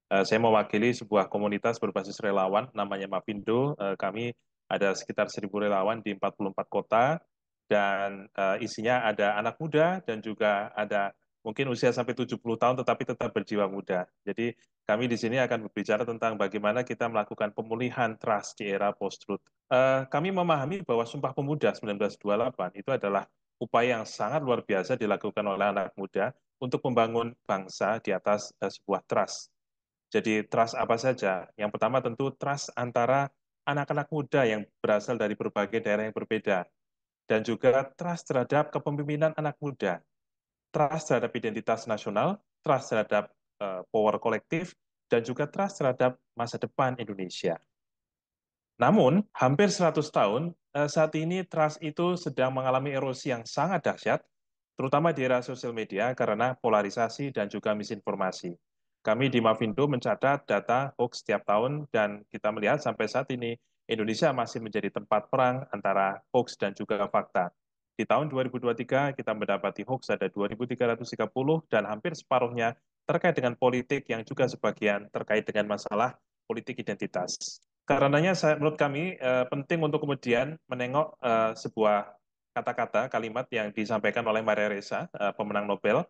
Saya mewakili sebuah komunitas berbasis relawan, namanya Mapindo. Kami ada sekitar 1.000 relawan di 44 kota, dan isinya ada anak muda dan juga ada mungkin usia sampai 70 tahun tetapi tetap berjiwa muda. Jadi kami di sini akan berbicara tentang bagaimana kita melakukan pemulihan trust di era post-truth. Kami memahami bahwa Sumpah Pemuda 1928 itu adalah upaya yang sangat luar biasa dilakukan oleh anak muda untuk membangun bangsa di atas sebuah trust. Jadi trust apa saja? Yang pertama tentu trust antara anak-anak muda yang berasal dari berbagai daerah yang berbeda, dan juga trust terhadap kepemimpinan anak muda, trust terhadap identitas nasional, trust terhadap power kolektif, dan juga trust terhadap masa depan Indonesia. Namun, hampir 100 tahun, saat ini trust itu sedang mengalami erosi yang sangat dahsyat, terutama di era sosial media karena polarisasi dan juga misinformasi. Kami di Mavindo mencatat data hoax setiap tahun, dan kita melihat sampai saat ini Indonesia masih menjadi tempat perang antara hoax dan juga fakta. Di tahun 2023 kita mendapati hoax ada 2.330 dan hampir separuhnya terkait dengan politik yang juga sebagian terkait dengan masalah politik identitas. Karenanya menurut kami penting untuk kemudian menengok sebuah kata-kata, kalimat yang disampaikan oleh Maria Ressa, pemenang Nobel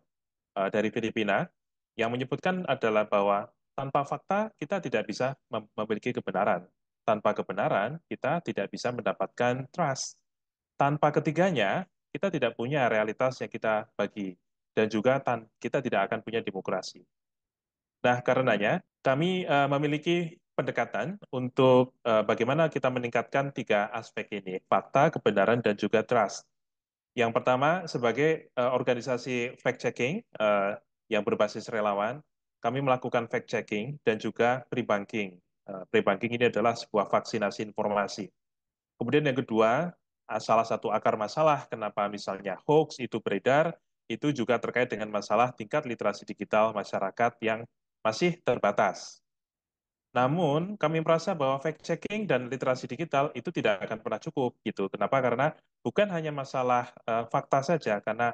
dari Filipina, yang menyebutkan adalah bahwa tanpa fakta kita tidak bisa memiliki kebenaran. Tanpa kebenaran kita tidak bisa mendapatkan trust. Tanpa ketiganya kita tidak punya realitas yang kita bagi, dan juga kita tidak akan punya demokrasi. Nah, karenanya kami memiliki pendekatan untuk bagaimana kita meningkatkan 3 aspek ini, fakta, kebenaran, dan juga trust. Yang pertama, sebagai organisasi fact-checking yang berbasis relawan, kami melakukan fact-checking dan juga pre-banking. Pre-banking ini adalah sebuah vaksinasi informasi. Kemudian yang kedua, salah satu akar masalah kenapa misalnya hoax itu beredar, itu juga terkait dengan masalah tingkat literasi digital masyarakat yang masih terbatas. Namun, kami merasa bahwa fact-checking dan literasi digital itu tidak akan pernah cukup. Gitu. Kenapa? Karena bukan hanya masalah fakta saja, karena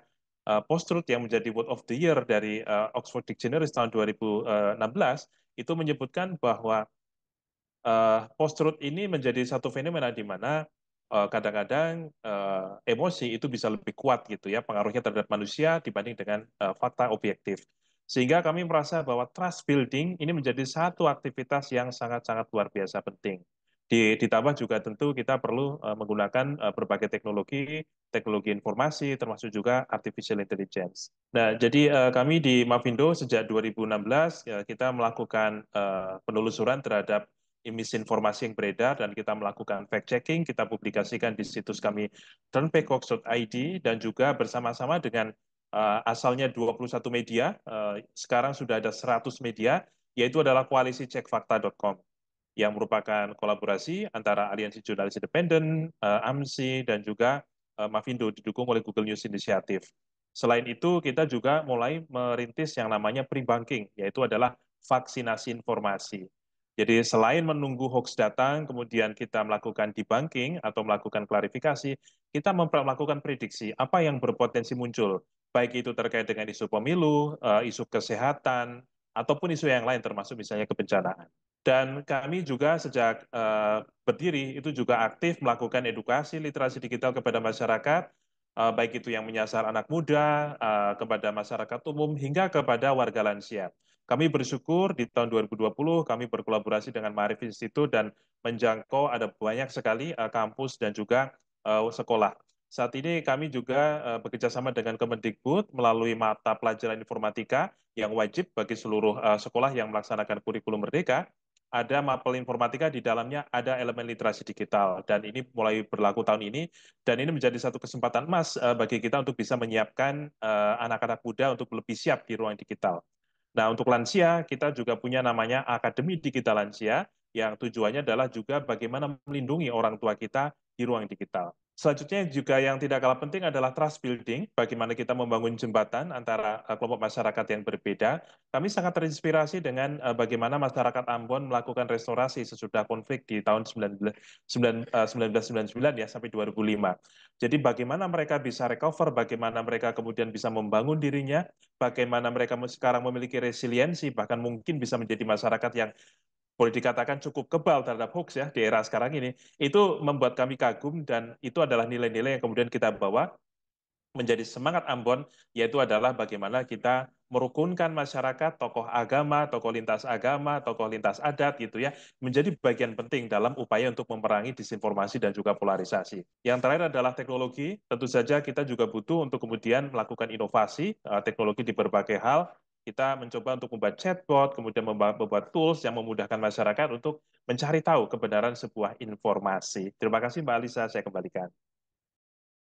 post-truth yang menjadi word of the year dari Oxford Dictionary tahun 2016, itu menyebutkan bahwa post-truth ini menjadi satu fenomena di mana kadang-kadang emosi itu bisa lebih kuat gitu ya, pengaruhnya terhadap manusia dibanding dengan fakta objektif. Sehingga kami merasa bahwa trust building ini menjadi satu aktivitas yang sangat-sangat luar biasa penting. Ditambah juga tentu kita perlu menggunakan berbagai teknologi, teknologi informasi, termasuk juga artificial intelligence. Nah, jadi kami di Mavindo sejak 2016 kita melakukan penelusuran terhadap misinformasi yang beredar, dan kita melakukan fact-checking, kita publikasikan di situs kami turnbackhoax.id, dan juga bersama-sama dengan asalnya 21 media, sekarang sudah ada 100 media, yaitu adalah koalisi cekfakta.com, yang merupakan kolaborasi antara Aliansi Jurnalis Independen, AMSI, dan juga Mavindo, didukung oleh Google News Initiative. Selain itu, kita juga mulai merintis yang namanya pre-banking, yaitu adalah vaksinasi informasi. Jadi selain menunggu hoax datang, kemudian kita melakukan debunking atau melakukan klarifikasi, kita melakukan prediksi apa yang berpotensi muncul, baik itu terkait dengan isu pemilu, isu kesehatan, ataupun isu yang lain termasuk misalnya kebencanaan. Dan kami juga sejak berdiri itu juga aktif melakukan edukasi literasi digital kepada masyarakat, baik itu yang menyasar anak muda, kepada masyarakat umum, hingga kepada warga lansia. Kami bersyukur di tahun 2020 kami berkolaborasi dengan Ma'arif Institute dan menjangkau ada banyak sekali kampus dan juga sekolah. Saat ini kami juga bekerjasama dengan Kemendikbud melalui mata pelajaran informatika yang wajib bagi seluruh sekolah yang melaksanakan kurikulum Merdeka. Ada mapel informatika, di dalamnya ada elemen literasi digital, dan ini mulai berlaku tahun ini, dan ini menjadi satu kesempatan emas bagi kita untuk bisa menyiapkan anak-anak muda untuk lebih siap di ruang digital. Nah, untuk lansia, kita juga punya namanya Akademi Digital Lansia, yang tujuannya adalah juga bagaimana melindungi orang tua kita di ruang digital. Selanjutnya juga yang tidak kalah penting adalah trust building, bagaimana kita membangun jembatan antara kelompok masyarakat yang berbeda. Kami sangat terinspirasi dengan bagaimana masyarakat Ambon melakukan restorasi sesudah konflik di tahun 1999 ya sampai 2005. Jadi bagaimana mereka bisa recover, bagaimana mereka kemudian bisa membangun dirinya, bagaimana mereka sekarang memiliki resiliensi, bahkan mungkin bisa menjadi masyarakat yang boleh dikatakan cukup kebal terhadap hoax ya di era sekarang ini, itu membuat kami kagum dan itu adalah nilai-nilai yang kemudian kita bawa menjadi semangat Ambon, yaitu adalah bagaimana kita merukunkan masyarakat, tokoh agama, tokoh lintas adat gitu ya, menjadi bagian penting dalam upaya untuk memerangi disinformasi dan juga polarisasi. Yang terakhir adalah teknologi, tentu saja kita juga butuh untuk kemudian melakukan inovasi teknologi di berbagai hal. Kita mencoba untuk membuat chatbot, kemudian membuat tools yang memudahkan masyarakat untuk mencari tahu kebenaran sebuah informasi. Terima kasih Mbak Alisa, saya kembalikan.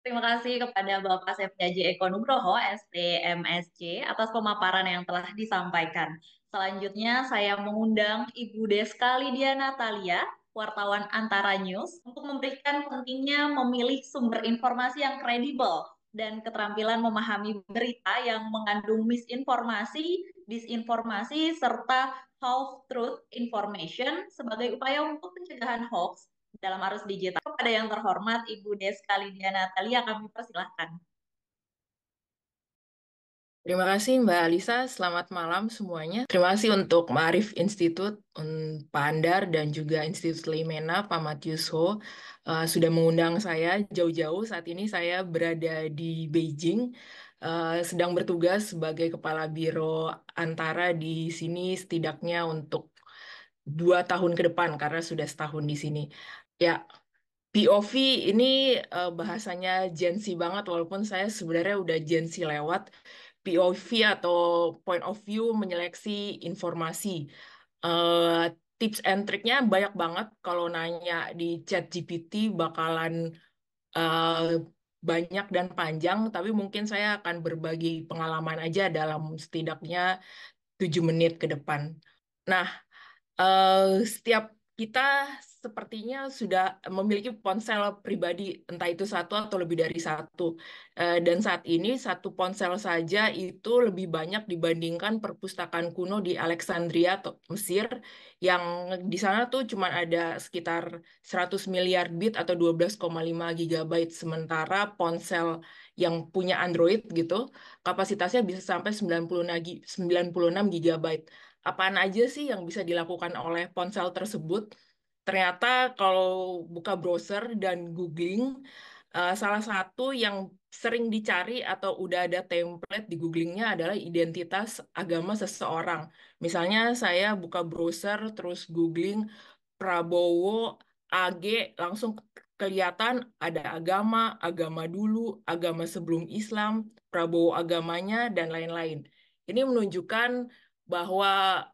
Terima kasih kepada Bapak Septiaji Eko Nugroho, SPMSC, atas pemaparan yang telah disampaikan. Selanjutnya, saya mengundang Ibu Deska Lydia Natalia, wartawan Antara News, untuk memberikan pentingnya memilih sumber informasi yang kredibel dan keterampilan memahami berita yang mengandung misinformasi, disinformasi, serta half-truth information sebagai upaya untuk pencegahan hoax dalam arus digital. Kepada yang terhormat Ibu Deska Lydia Natalia, kami persilahkan. Terima kasih Mbak Alisa, selamat malam semuanya. Terima kasih untuk Ma'arif Institute, Pak Andar, dan juga Institut Leimena, Pak Matius Ho, sudah mengundang saya jauh-jauh. Saat ini saya berada di Beijing, sedang bertugas sebagai Kepala Biro Antara di sini setidaknya untuk 2 tahun ke depan, karena sudah setahun di sini. Ya, POV ini bahasanya Gen Z banget, walaupun saya sebenarnya udah Gen Z lewat. POV atau point of view menyeleksi informasi. Tips and triknya banyak banget. Kalau nanya di ChatGPT bakalan eh, banyak dan panjang, tapi mungkin saya akan berbagi pengalaman aja dalam setidaknya 7 menit ke depan. Nah, setiap kita sepertinya sudah memiliki ponsel pribadi, entah itu satu atau lebih dari satu. Dan saat ini satu ponsel saja itu lebih banyak dibandingkan perpustakaan kuno di Alexandria atau Mesir, yang di sana tuh cuma ada sekitar 100 miliar bit atau 12,5 gigabyte, sementara ponsel yang punya Android gitu, kapasitasnya bisa sampai 96 gigabyte. Apaan aja sih yang bisa dilakukan oleh ponsel tersebut? Ternyata kalau buka browser dan googling, salah satu yang sering dicari atau udah ada template di googlingnya adalah identitas agama seseorang. Misalnya saya buka browser terus googling Prabowo AG, langsung kelihatan ada agama, agama dulu, agama sebelum Islam, Prabowo agamanya, dan lain-lain. Ini menunjukkan bahwa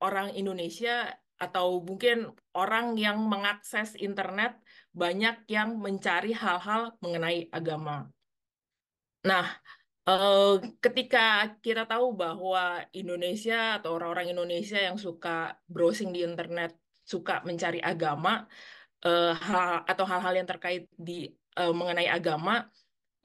orang Indonesia atau mungkin orang yang mengakses internet banyak yang mencari hal-hal mengenai agama. Nah, eh, ketika kita tahu bahwa Indonesia atau orang-orang Indonesia yang suka browsing di internet suka mencari agama, atau hal-hal yang terkait di mengenai agama,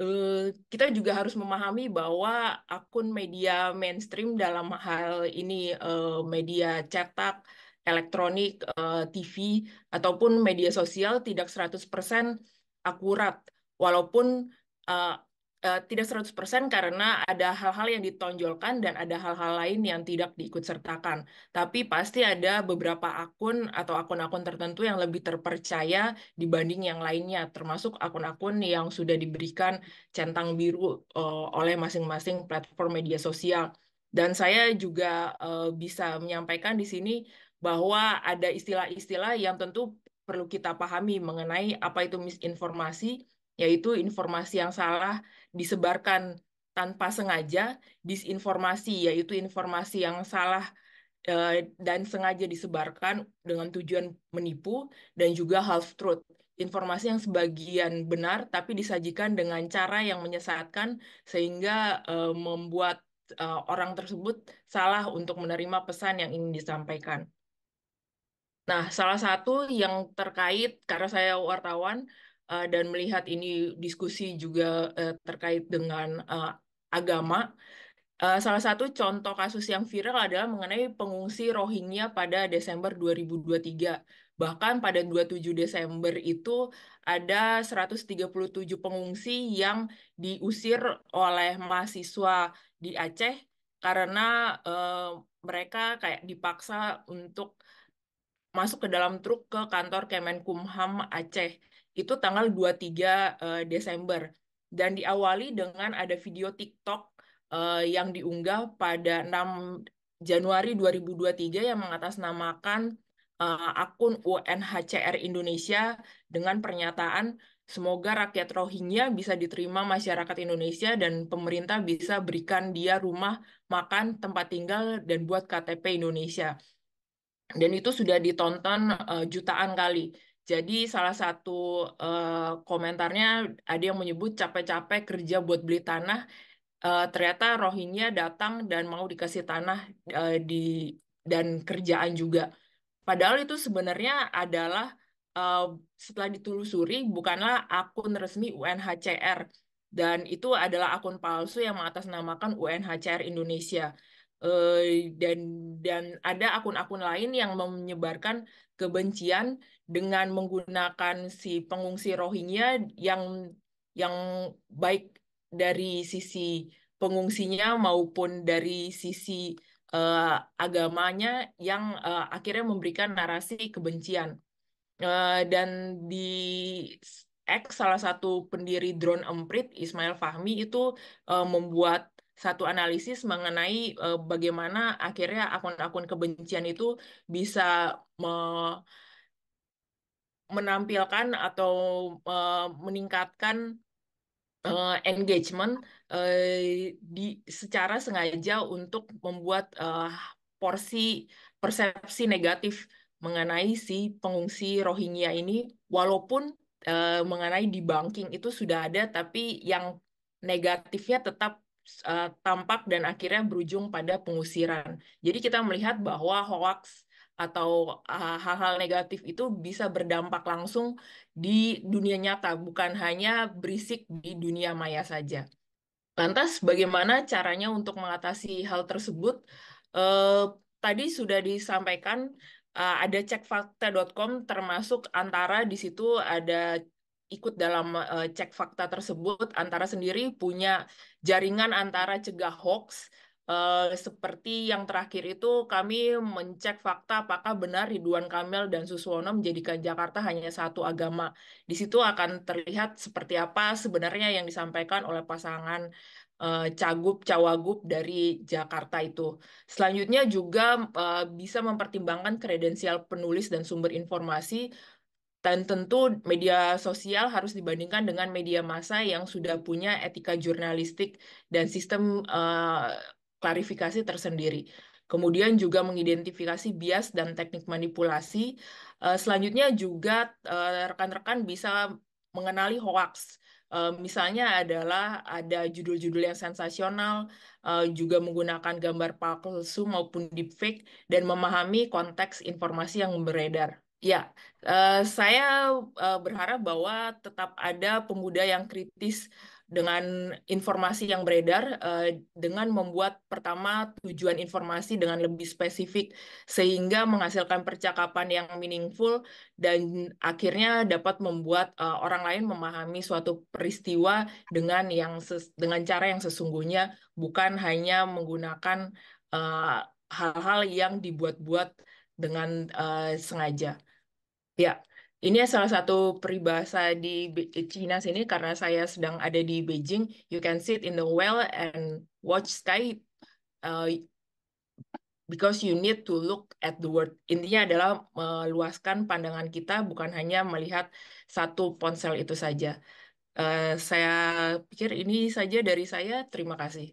eh, kita juga harus memahami bahwa akun media mainstream dalam hal ini media cetak, elektronik, TV, ataupun media sosial tidak 100% akurat. Walaupun eh, tidak 100% karena ada hal-hal yang ditonjolkan dan ada hal-hal lain yang tidak diikutsertakan. Tapi pasti ada beberapa akun atau akun-akun tertentu yang lebih terpercaya dibanding yang lainnya, termasuk akun-akun yang sudah diberikan centang biru oleh masing-masing platform media sosial. Dan saya juga bisa menyampaikan di sini bahwa ada istilah-istilah yang tentu perlu kita pahami mengenai apa itu misinformasi, yaitu informasi yang salah disebarkan tanpa sengaja, disinformasi yaitu informasi yang salah dan sengaja disebarkan dengan tujuan menipu, dan juga half truth, informasi yang sebagian benar tapi disajikan dengan cara yang menyesatkan sehingga membuat orang tersebut salah untuk menerima pesan yang ingin disampaikan. Nah, salah satu yang terkait, karena saya wartawan, dan melihat ini diskusi juga terkait dengan agama. Salah satu contoh kasus yang viral adalah mengenai pengungsi Rohingya pada Desember 2023. Bahkan pada 27 Desember itu ada 137 pengungsi yang diusir oleh mahasiswa di Aceh karena mereka kayak dipaksa untuk masuk ke dalam truk ke kantor Kemenkumham Aceh. Itu tanggal 23 Desember. Dan diawali dengan ada video TikTok yang diunggah pada 6 Januari 2023 yang mengatasnamakan akun UNHCR Indonesia dengan pernyataan semoga rakyat Rohingya bisa diterima masyarakat Indonesia dan pemerintah bisa berikan dia rumah, makan, tempat tinggal, dan buat KTP Indonesia. Dan itu sudah ditonton jutaan kali. Jadi salah satu komentarnya ada yang menyebut capek-capek kerja buat beli tanah, ternyata Rohingya datang dan mau dikasih tanah dan kerjaan juga. Padahal itu sebenarnya adalah uh, setelah ditelusuri bukanlah akun resmi UNHCR dan itu adalah akun palsu yang mengatasnamakan UNHCR Indonesia. Dan ada akun-akun lain yang menyebarkan kebencian dengan menggunakan si pengungsi Rohingya yang baik dari sisi pengungsinya maupun dari sisi eh, agamanya yang akhirnya memberikan narasi kebencian. Dan di X salah satu pendiri Drone Emprit, Ismail Fahmi itu membuat satu analisis mengenai bagaimana akhirnya akun-akun kebencian itu bisa menampilkan atau meningkatkan engagement di secara sengaja untuk membuat porsi persepsi negatif mengenai si pengungsi Rohingya ini, walaupun mengenai debunking itu sudah ada, tapi yang negatifnya tetap tampak dan akhirnya berujung pada pengusiran. Jadi kita melihat bahwa hoax atau hal-hal negatif itu bisa berdampak langsung di dunia nyata, bukan hanya berisik di dunia maya saja. Lantas, bagaimana caranya untuk mengatasi hal tersebut? Eh, Tadi sudah disampaikan ada cekfakta.com, termasuk antara di situ ada ikut dalam cek fakta tersebut, antara sendiri punya jaringan antara cegah hoax. Seperti yang terakhir itu kami mencek fakta apakah benar Ridwan Kamil dan Suswono menjadikan Jakarta hanya satu agama. Di situ akan terlihat seperti apa sebenarnya yang disampaikan oleh pasangan cagup cawagup dari Jakarta itu. Selanjutnya juga bisa mempertimbangkan kredensial penulis dan sumber informasi, dan tentu media sosial harus dibandingkan dengan media massa yang sudah punya etika jurnalistik dan sistem klarifikasi tersendiri. Kemudian juga mengidentifikasi bias dan teknik manipulasi. Selanjutnya juga rekan-rekan bisa mengenali hoax. Misalnya adalah ada judul-judul yang sensasional, juga menggunakan gambar palsu maupun deepfake, dan memahami konteks informasi yang beredar. Ya, saya berharap bahwa tetap ada pemuda yang kritis dengan informasi yang beredar, dengan membuat pertama tujuan informasi dengan lebih spesifik, sehingga menghasilkan percakapan yang meaningful dan akhirnya dapat membuat orang lain memahami suatu peristiwa dengan cara yang sesungguhnya, bukan hanya menggunakan hal-hal yang dibuat-buat dengan sengaja. Ya, ini salah satu peribahasa di Cina sini karena saya sedang ada di Beijing. You can sit in the well and watch sky uh, because you need to look at the world. Intinya adalah meluaskan pandangan kita, bukan hanya melihat satu ponsel itu saja. Saya pikir ini saja dari saya. Terima kasih.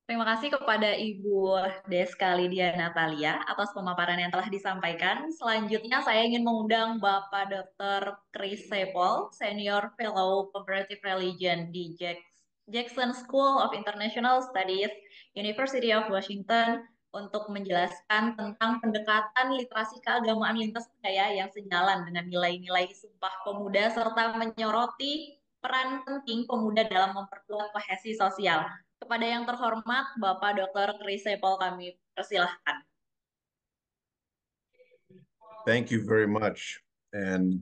Terima kasih kepada Ibu Deska Lydia Natalia atas pemaparan yang telah disampaikan. Selanjutnya saya ingin mengundang Bapak Dr. Chris Sepol, Senior Fellow Comparative Religion di Jackson School of International Studies, University of Washington, untuk menjelaskan tentang pendekatan literasi keagamaan lintas budaya yang sejalan dengan nilai-nilai Sumpah Pemuda serta menyoroti peran penting pemuda dalam memperkuat kohesi sosial. Kepada yang terhormat Bapak Dr. Chris Sepol kami persilahkan. Thank you very much, and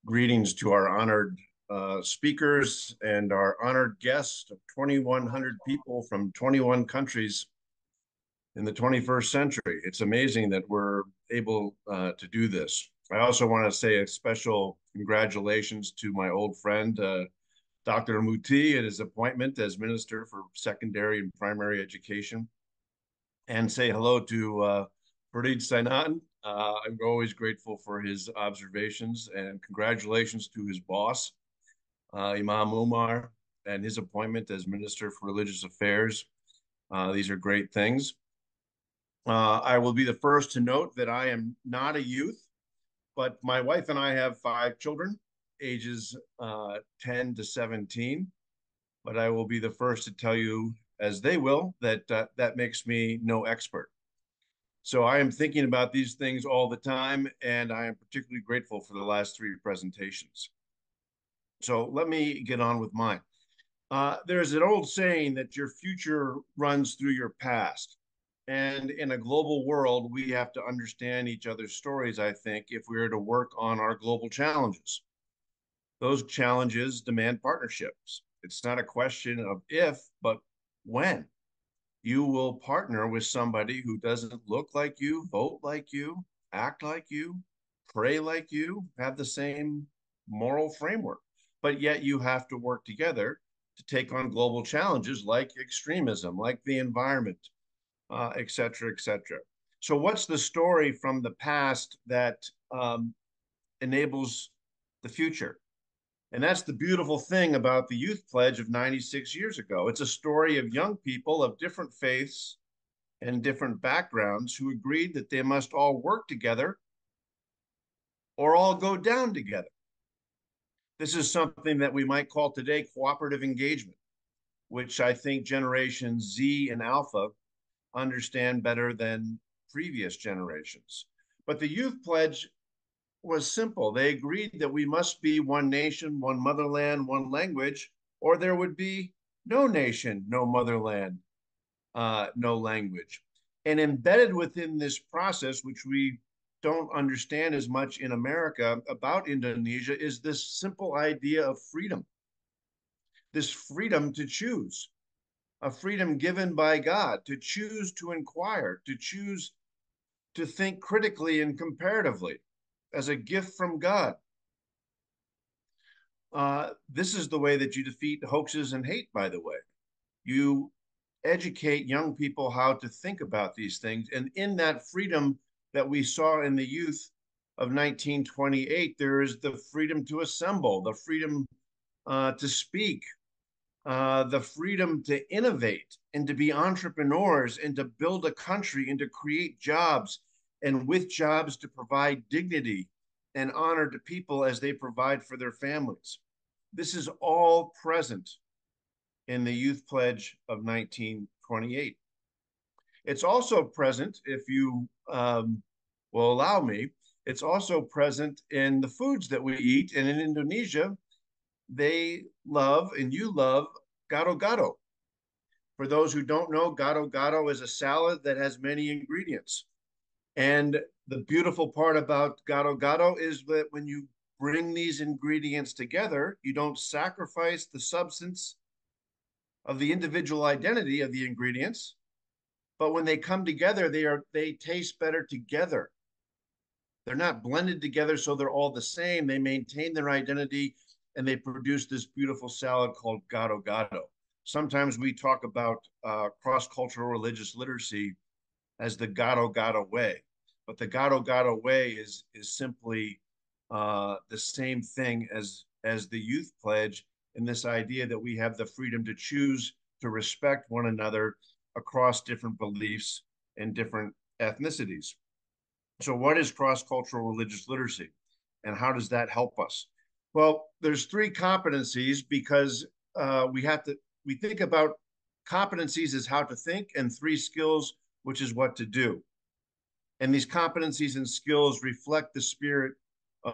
greetings to our honored speakers and our honored guests of 2,100 people from 21 countries in the 21st century. It's amazing that we're able to do this. I also want to say a special congratulations to my old friend, Dr. Muti, at his appointment as Minister for Secondary and Primary Education, and say hello to Farid Sainan. I'm always grateful for his observations, and congratulations to his boss, Imam Umar, and his appointment as Minister for Religious Affairs. These are great things. I will be the first to note that I am not a youth, but my wife and I have 5 children, ages 10 to 17. But I will be the first to tell you, as they will, that that makes me no expert. So I am thinking about these things all the time, and I am particularly grateful for the last 3 presentations. So let me get on with mine. There's an old saying that your future runs through your past. And in a global world, we have to understand each other's stories, I think, if we are to work on our global challenges. Those challenges demand partnerships. It's not a question of if, but when. You will partner with somebody who doesn't look like you, vote like you, act like you, pray like you, have the same moral framework. But yet you have to work together to take on global challenges like extremism, like the environment, et cetera, et cetera. So what's the story from the past that enables the future? And that's the beautiful thing about the Youth Pledge of 96 years ago. It's a story of young people of different faiths and different backgrounds who agreed that they must all work together or all go down together. This is something that we might call today cooperative engagement, which I think Generation Z and Alpha understand better than previous generations. But the Youth Pledge was simple. They agreed that we must be one nation, one motherland, one language, or there would be no nation, no motherland, no language. And embedded within this process, which we don't understand as much in America about Indonesia, is this simple idea of freedom. This freedom to choose, a freedom given by God to choose to inquire, to choose to think critically and comparatively as a gift from God. This is the way that you defeat hoaxes and hate, by the way. You educate young people how to think about these things. And in that freedom that we saw in the youth of 1928, there is the freedom to assemble, the freedom to speak, the freedom to innovate and to be entrepreneurs and to build a country and to create jobs, and with jobs to provide dignity and honor to people as they provide for their families. This is all present in the Youth Pledge of 1928. It's also present, if you will allow me, it's also present in the foods that we eat. And in Indonesia, they love, and you love, gado-gado. For those who don't know, gado-gado is a salad that has many ingredients. And the beautiful part about gado-gado is that when you bring these ingredients together, you don't sacrifice the substance of the individual identity of the ingredients, but when they come together, they taste better together. They're not blended together so they're all the same. They maintain their identity and they produce this beautiful salad called gado-gado. Sometimes we talk about cross-cultural religious literacy as the gado-gado way. But the gado-gado way is simply the same thing as the Youth Pledge, in this idea that we have the freedom to choose to respect one another across different beliefs and different ethnicities. So what is cross-cultural religious literacy, and how does that help us? Well, there's 3 competencies, because we think about competencies as how to think, and 3 skills which is what to do. And these competencies and skills reflect the spirit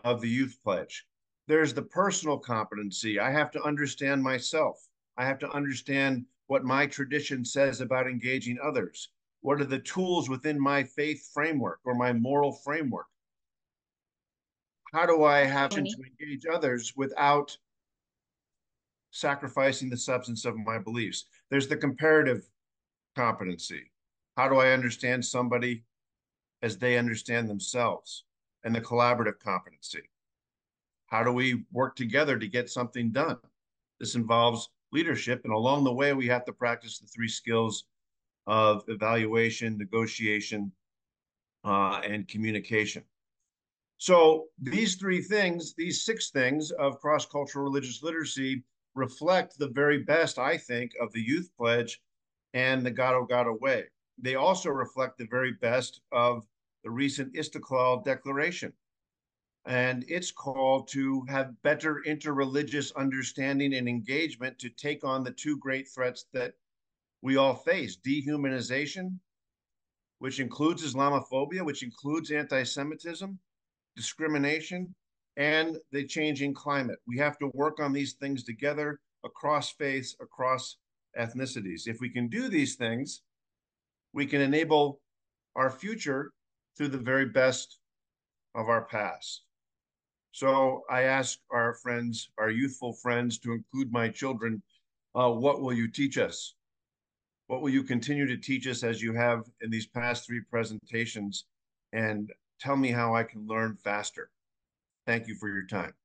of the Youth Pledge. There's the personal competency. I have to understand myself. I have to understand what my tradition says about engaging others. What are the tools within my faith framework or my moral framework? How do I have to engage others without sacrificing the substance of my beliefs? There's the comparative competency. How do I understand somebody as they understand themselves? And the collaborative competency. How do we work together to get something done? This involves leadership, and along the way, we have to practice the 3 skills of evaluation, negotiation, and communication. So these 3 things, these 6 things of cross-cultural religious literacy reflect the very best, I think, of the Youth Pledge and the Gado Gado Way. They also reflect the very best of the recent Istiklal Declaration and its call to have better interreligious understanding and engagement to take on the 2 great threats that we all face: dehumanization, which includes Islamophobia, which includes anti-Semitism, discrimination, and the changing climate. We have to work on these things together across faiths, across ethnicities. If we can do these things, we can enable our future through the very best of our past. So I ask our friends, our youthful friends, to include my children, what will you teach us? What will you continue to teach us as you have in these past 3 presentations? And tell me how I can learn faster. Thank you for your time.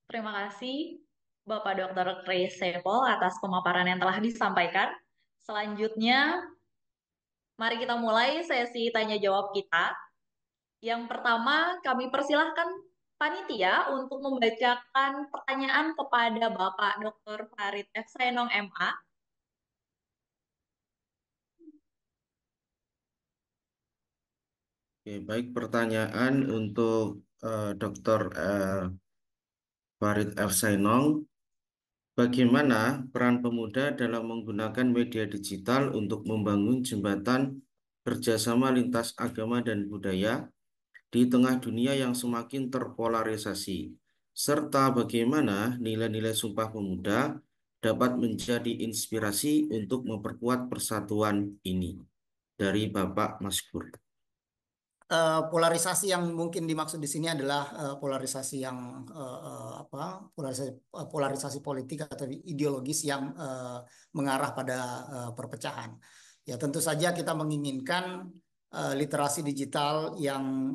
Terima kasih Bapak Dr. Chris Sepol atas pemaparan yang telah disampaikan. Selanjutnya, mari kita mulai sesi tanya jawab kita. Yang pertama, kami persilahkan panitia untuk membacakan pertanyaan kepada Bapak Dr. Farid F. Saenong, MA. Oke, baik, pertanyaan untuk Dr. Farid F. Saenong. Bagaimana peran pemuda dalam menggunakan media digital untuk membangun jembatan kerjasama lintas agama dan budaya di tengah dunia yang semakin terpolarisasi, serta bagaimana nilai-nilai Sumpah Pemuda dapat menjadi inspirasi untuk memperkuat persatuan ini. Dari Bapak Maskur. Polarisasi yang mungkin dimaksud di sini adalah polarisasi yang polarisasi politik atau ideologis yang mengarah pada perpecahan. Ya, tentu saja kita menginginkan literasi digital yang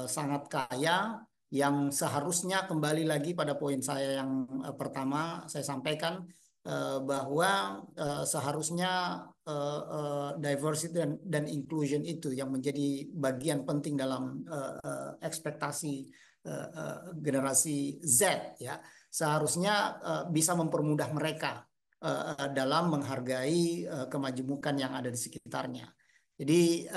sangat kaya, yang seharusnya kembali lagi pada poin saya yang pertama saya sampaikan, bahwa seharusnya diversity dan inclusion itu yang menjadi bagian penting dalam ekspektasi generasi Z, ya, seharusnya bisa mempermudah mereka dalam menghargai kemajemukan yang ada di sekitarnya. Jadi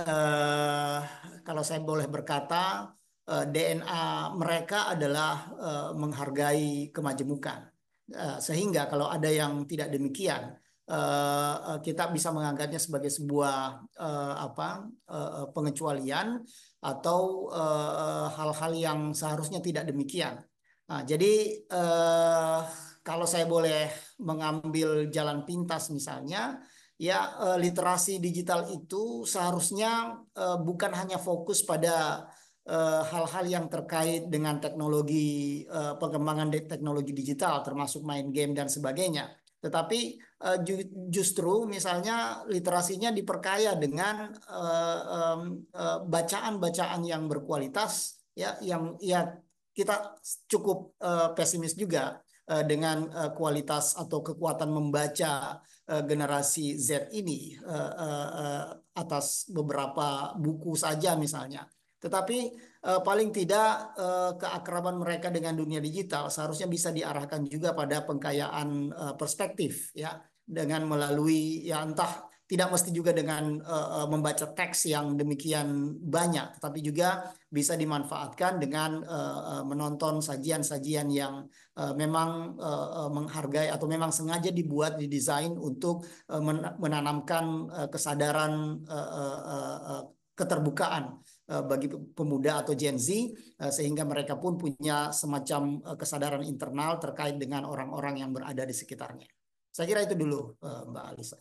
kalau saya boleh berkata, DNA mereka adalah menghargai kemajemukan. Sehingga kalau ada yang tidak demikian, kita bisa menganggapnya sebagai sebuah pengecualian atau hal-hal yang seharusnya tidak demikian. Nah, jadi kalau saya boleh mengambil jalan pintas misalnya, ya, literasi digital itu seharusnya bukan hanya fokus pada hal-hal yang terkait dengan teknologi, pengembangan teknologi digital termasuk main game dan sebagainya, tetapi justru misalnya literasinya diperkaya dengan bacaan-bacaan yang berkualitas, ya, yang ya kita cukup pesimis juga dengan kualitas atau kekuatan membaca generasi Z ini atas beberapa buku saja misalnya. Tetapi paling tidak keakraban mereka dengan dunia digital seharusnya bisa diarahkan juga pada pengkayaan perspektif, ya, dengan melalui, ya, entah tidak mesti juga dengan membaca teks yang demikian banyak, tetapi juga bisa dimanfaatkan dengan menonton sajian-sajian yang memang menghargai atau memang sengaja didesain untuk menanamkan kesadaran keterbukaan bagi pemuda atau Gen Z, sehingga mereka pun punya semacam kesadaran internal terkait dengan orang-orang yang berada di sekitarnya. Saya kira itu dulu, Mbak Alisa.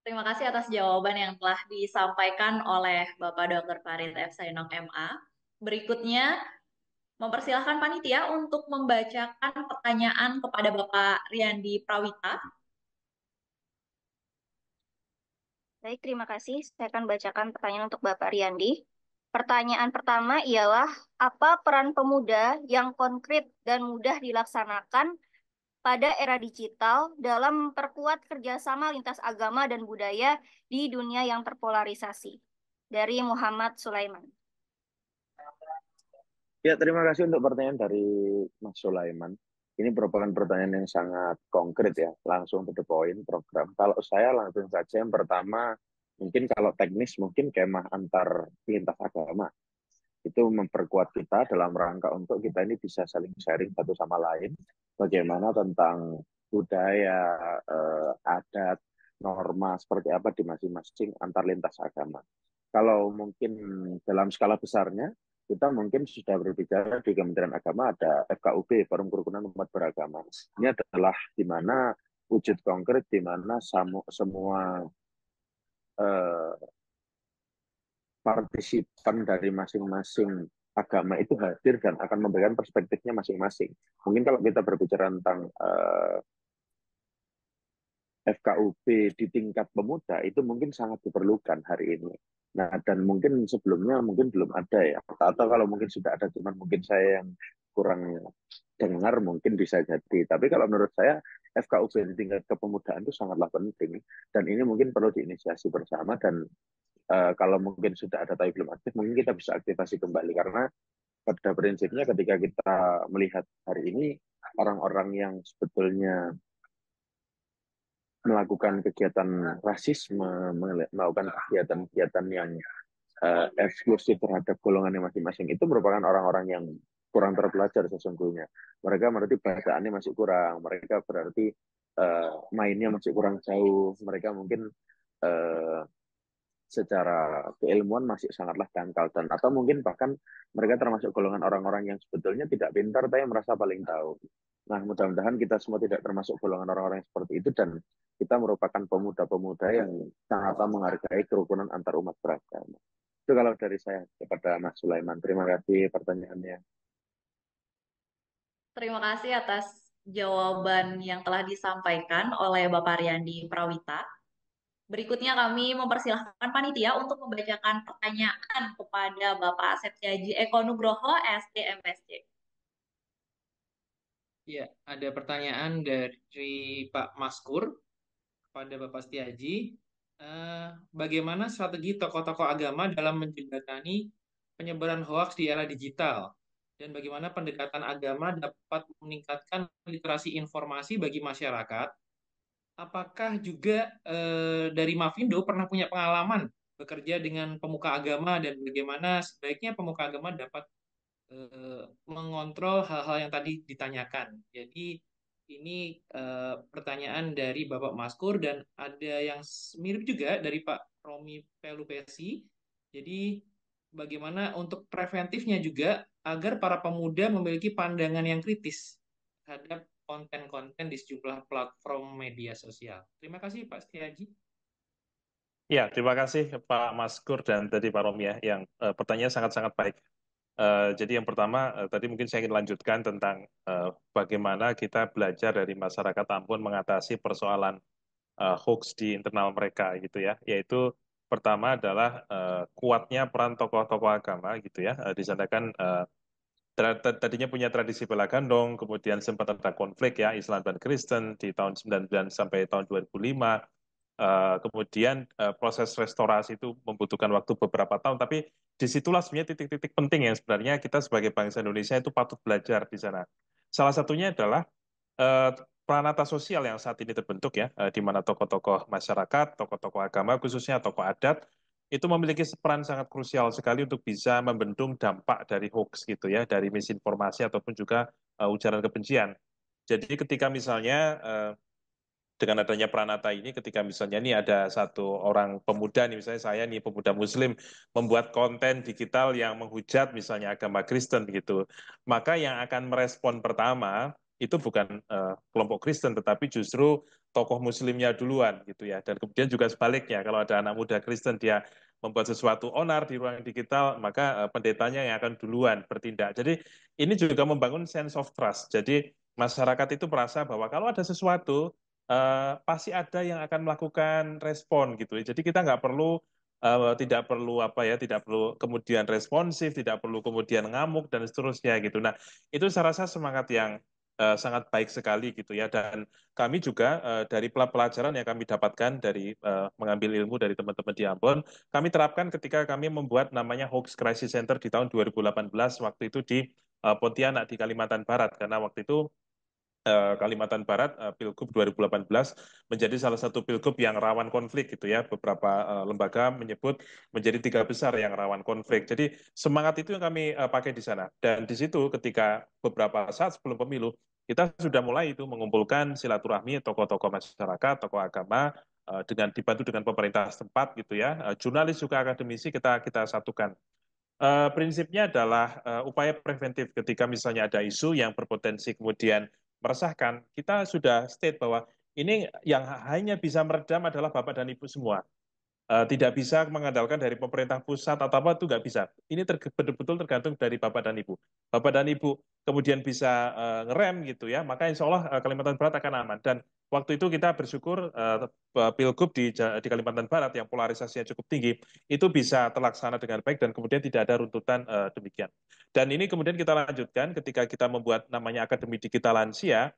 Terima kasih atas jawaban yang telah disampaikan oleh Bapak Dr. Farid F. Sainong, MA. Berikutnya, mempersilahkan panitia untuk membacakan pertanyaan kepada Bapak Riyandi Prawita. Baik, terima kasih. Saya akan bacakan pertanyaan untuk Bapak Riyandi. Pertanyaan pertama ialah, apa peran pemuda yang konkret dan mudah dilaksanakan pada era digital dalam memperkuat kerjasama lintas agama dan budaya di dunia yang terpolarisasi? Dari Muhammad Sulaiman. Ya, terima kasih untuk pertanyaan dari Mas Sulaiman. Ini merupakan pertanyaan yang sangat konkret ya, langsung to the point program. Kalau saya langsung saja, yang pertama, mungkin kalau teknis, mungkin kemah antar lintas agama. Itu memperkuat kita dalam rangka untuk kita ini bisa saling sharing satu sama lain, bagaimana tentang budaya, adat, norma, seperti apa di masing-masing antar lintas agama. Kalau mungkin dalam skala besarnya, kita mungkin sudah berbicara di Kementerian Agama ada FKUB, Forum Kerukunan Umat Beragama. Ini adalah di mana wujud konkret, di mana semua partisipan dari masing-masing agama itu hadir dan akan memberikan perspektifnya masing-masing. Mungkin kalau kita berbicara tentang FKUB di tingkat pemuda, itu mungkin sangat diperlukan hari ini. Nah, dan mungkin sebelumnya mungkin belum ada ya. Atau kalau mungkin sudah ada, cuman mungkin saya yang kurang dengar, mungkin bisa jadi. Tapi kalau menurut saya, FKUB di tingkat kepemudaan itu sangatlah penting. Dan ini mungkin perlu diinisiasi bersama. Dan kalau mungkin sudah ada tapi belum aktif, mungkin kita bisa aktifasi kembali. Karena pada prinsipnya ketika kita melihat hari ini, orang-orang yang sebetulnya melakukan kegiatan rasisme, melakukan kegiatan-kegiatan yang eksklusif terhadap golongannya masing-masing, itu merupakan orang-orang yang kurang terpelajar sesungguhnya. Mereka berarti bahasaannya masih kurang, mereka berarti mainnya masih kurang jauh, mereka mungkin secara keilmuan masih sangatlah dangkal, dan atau mungkin bahkan mereka termasuk golongan orang-orang yang sebetulnya tidak pintar tapi merasa paling tahu. Nah, mudah-mudahan kita semua tidak termasuk golongan orang-orang yang seperti itu, dan kita merupakan pemuda-pemuda yang sangat menghargai kerukunan antar umat beragama. Itu kalau dari saya kepada Mas Sulaiman. Terima kasih pertanyaannya. Terima kasih atas jawaban yang telah disampaikan oleh Bapak Riyandi Prawita. Berikutnya kami mempersilahkan panitia untuk membacakan pertanyaan kepada Bapak Septiaji Eko Nugroho, SDMSC. Ya, ada pertanyaan dari Pak Maskur kepada Bapak Setiaji. Bagaimana strategi tokoh-tokoh agama dalam menjembatani penyebaran hoaks di era digital? Dan bagaimana pendekatan agama dapat meningkatkan literasi informasi bagi masyarakat? Apakah juga dari Mavindo pernah punya pengalaman bekerja dengan pemuka agama, dan bagaimana sebaiknya pemuka agama dapat mengontrol hal-hal yang tadi ditanyakan? Jadi ini pertanyaan dari Bapak Maskur, dan ada yang mirip juga dari Pak Romi Pelupesi. Jadi bagaimana untuk preventifnya juga agar para pemuda memiliki pandangan yang kritis terhadap konten-konten di sejumlah platform media sosial. Terima kasih Pak Setiaji. Ya, terima kasih Pak Maskur dan tadi Pak Romi ya, yang pertanyaan sangat-sangat baik. Jadi yang pertama, tadi mungkin saya ingin lanjutkan tentang bagaimana kita belajar dari masyarakat Ambon mengatasi persoalan hoax di internal mereka gitu ya. Yaitu pertama adalah kuatnya peran tokoh-tokoh agama gitu ya. Di sana kan tadinya punya tradisi bela gandong, kemudian sempat ada konflik ya Islam dan Kristen di tahun 99 sampai tahun 2005. Kemudian proses restorasi itu membutuhkan waktu beberapa tahun, tapi disitulah sebenarnya titik-titik penting yang sebenarnya kita sebagai bangsa Indonesia itu patut belajar di sana. Salah satunya adalah pranata sosial yang saat ini terbentuk ya, di mana tokoh-tokoh masyarakat, tokoh-tokoh agama khususnya tokoh adat itu memiliki peran sangat krusial sekali untuk bisa membendung dampak dari hoax gitu ya, dari misinformasi ataupun juga ujaran kebencian. Jadi ketika misalnya dengan adanya Pranata ini, ketika misalnya nih ada satu orang pemuda nih, misalnya saya nih pemuda Muslim membuat konten digital yang menghujat misalnya agama Kristen gitu, maka yang akan merespon pertama itu bukan kelompok Kristen, tetapi justru tokoh Muslimnya duluan gitu ya. Dan kemudian juga sebaliknya, kalau ada anak muda Kristen dia membuat sesuatu onar di ruang digital, maka pendetanya yang akan duluan bertindak. Jadi ini juga membangun sense of trust. Jadi masyarakat itu merasa bahwa kalau ada sesuatu pasti ada yang akan melakukan respon gitu. Jadi kita nggak perlu tidak perlu apa ya, tidak perlu kemudian responsif, tidak perlu kemudian ngamuk dan seterusnya gitu. Nah, itu saya rasa semangat yang sangat baik sekali gitu ya. Dan kami juga dari pelajaran yang kami dapatkan dari mengambil ilmu dari teman-teman di Ambon, kami terapkan ketika kami membuat namanya Hoax Crisis Center di tahun 2018 waktu itu di Pontianak di Kalimantan Barat, karena waktu itu Kalimantan Barat Pilgub 2018 menjadi salah satu pilgub yang rawan konflik gitu ya. Beberapa lembaga menyebut menjadi 3 besar yang rawan konflik. Jadi semangat itu yang kami pakai di sana. Dan di situ ketika beberapa saat sebelum pemilu kita sudah mulai itu mengumpulkan silaturahmi tokoh-tokoh masyarakat, tokoh agama dengan dibantu dengan pemerintah setempat gitu ya. Jurnalis juga akademisi kita satukan. Prinsipnya adalah upaya preventif ketika misalnya ada isu yang berpotensi kemudian meresahkan, kita sudah state bahwa ini yang hanya bisa meredam adalah Bapak dan Ibu semua. Tidak bisa mengandalkan dari pemerintah pusat atau apa itu nggak bisa. Ini betul-betul tergantung dari Bapak dan Ibu. Bapak dan Ibu kemudian bisa ngerem gitu ya, maka insya Allah Kalimantan Barat akan aman. Dan waktu itu kita bersyukur pilgub di Kalimantan Barat yang polarisasinya cukup tinggi itu bisa terlaksana dengan baik dan kemudian tidak ada runtutan demikian. Dan ini kemudian kita lanjutkan ketika kita membuat namanya Akademi Digital Lansia,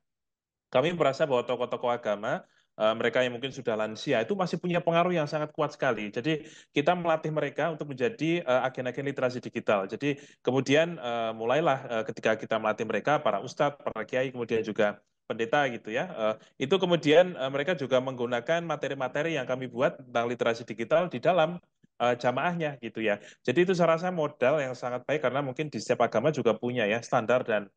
kami merasa bahwa tokoh-tokoh agama mereka yang mungkin sudah lansia itu masih punya pengaruh yang sangat kuat sekali. Jadi kita melatih mereka untuk menjadi agen-agen literasi digital. Jadi kemudian mulailah ketika kita melatih mereka, para ustadz, para kiai, kemudian juga pendeta gitu ya. Itu kemudian mereka juga menggunakan materi-materi yang kami buat tentang literasi digital di dalam jamaahnya gitu ya. Jadi itu saya rasa modal yang sangat baik karena mungkin di setiap agama juga punya ya standar dan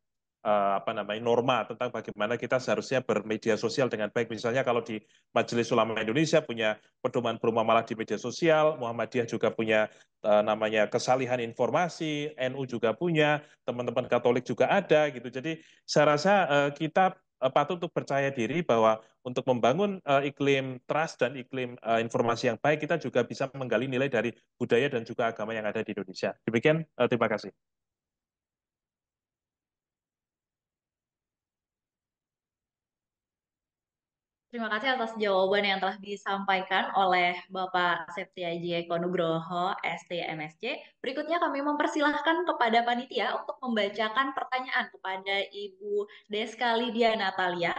apa namanya norma tentang bagaimana kita seharusnya bermedia sosial dengan baik. Misalnya kalau di Majelis Ulama Indonesia punya pedoman bermuamalah di media sosial, Muhammadiyah juga punya namanya kesalihan informasi, NU juga punya, teman-teman Katolik juga ada gitu. Jadi saya rasa kita patut untuk percaya diri bahwa untuk membangun iklim trust dan iklim informasi yang baik, kita juga bisa menggali nilai dari budaya dan juga agama yang ada di Indonesia. Demikian, terima kasih. Terima kasih atas jawaban yang telah disampaikan oleh Bapak Septiaji Eko Nugroho, ST MSc. Berikutnya kami mempersilahkan kepada panitia untuk membacakan pertanyaan kepada Ibu Deska Lydia Natalia.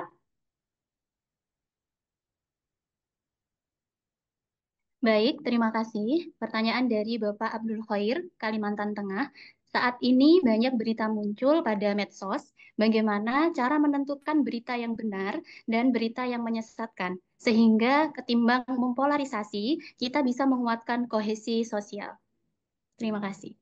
Baik, terima kasih. Pertanyaan dari Bapak Abdul Khair, Kalimantan Tengah. Saat ini banyak berita muncul pada medsos. Bagaimana cara menentukan berita yang benar dan berita yang menyesatkan, sehingga ketimbang mempolarisasi, kita bisa menguatkan kohesi sosial. Terima kasih.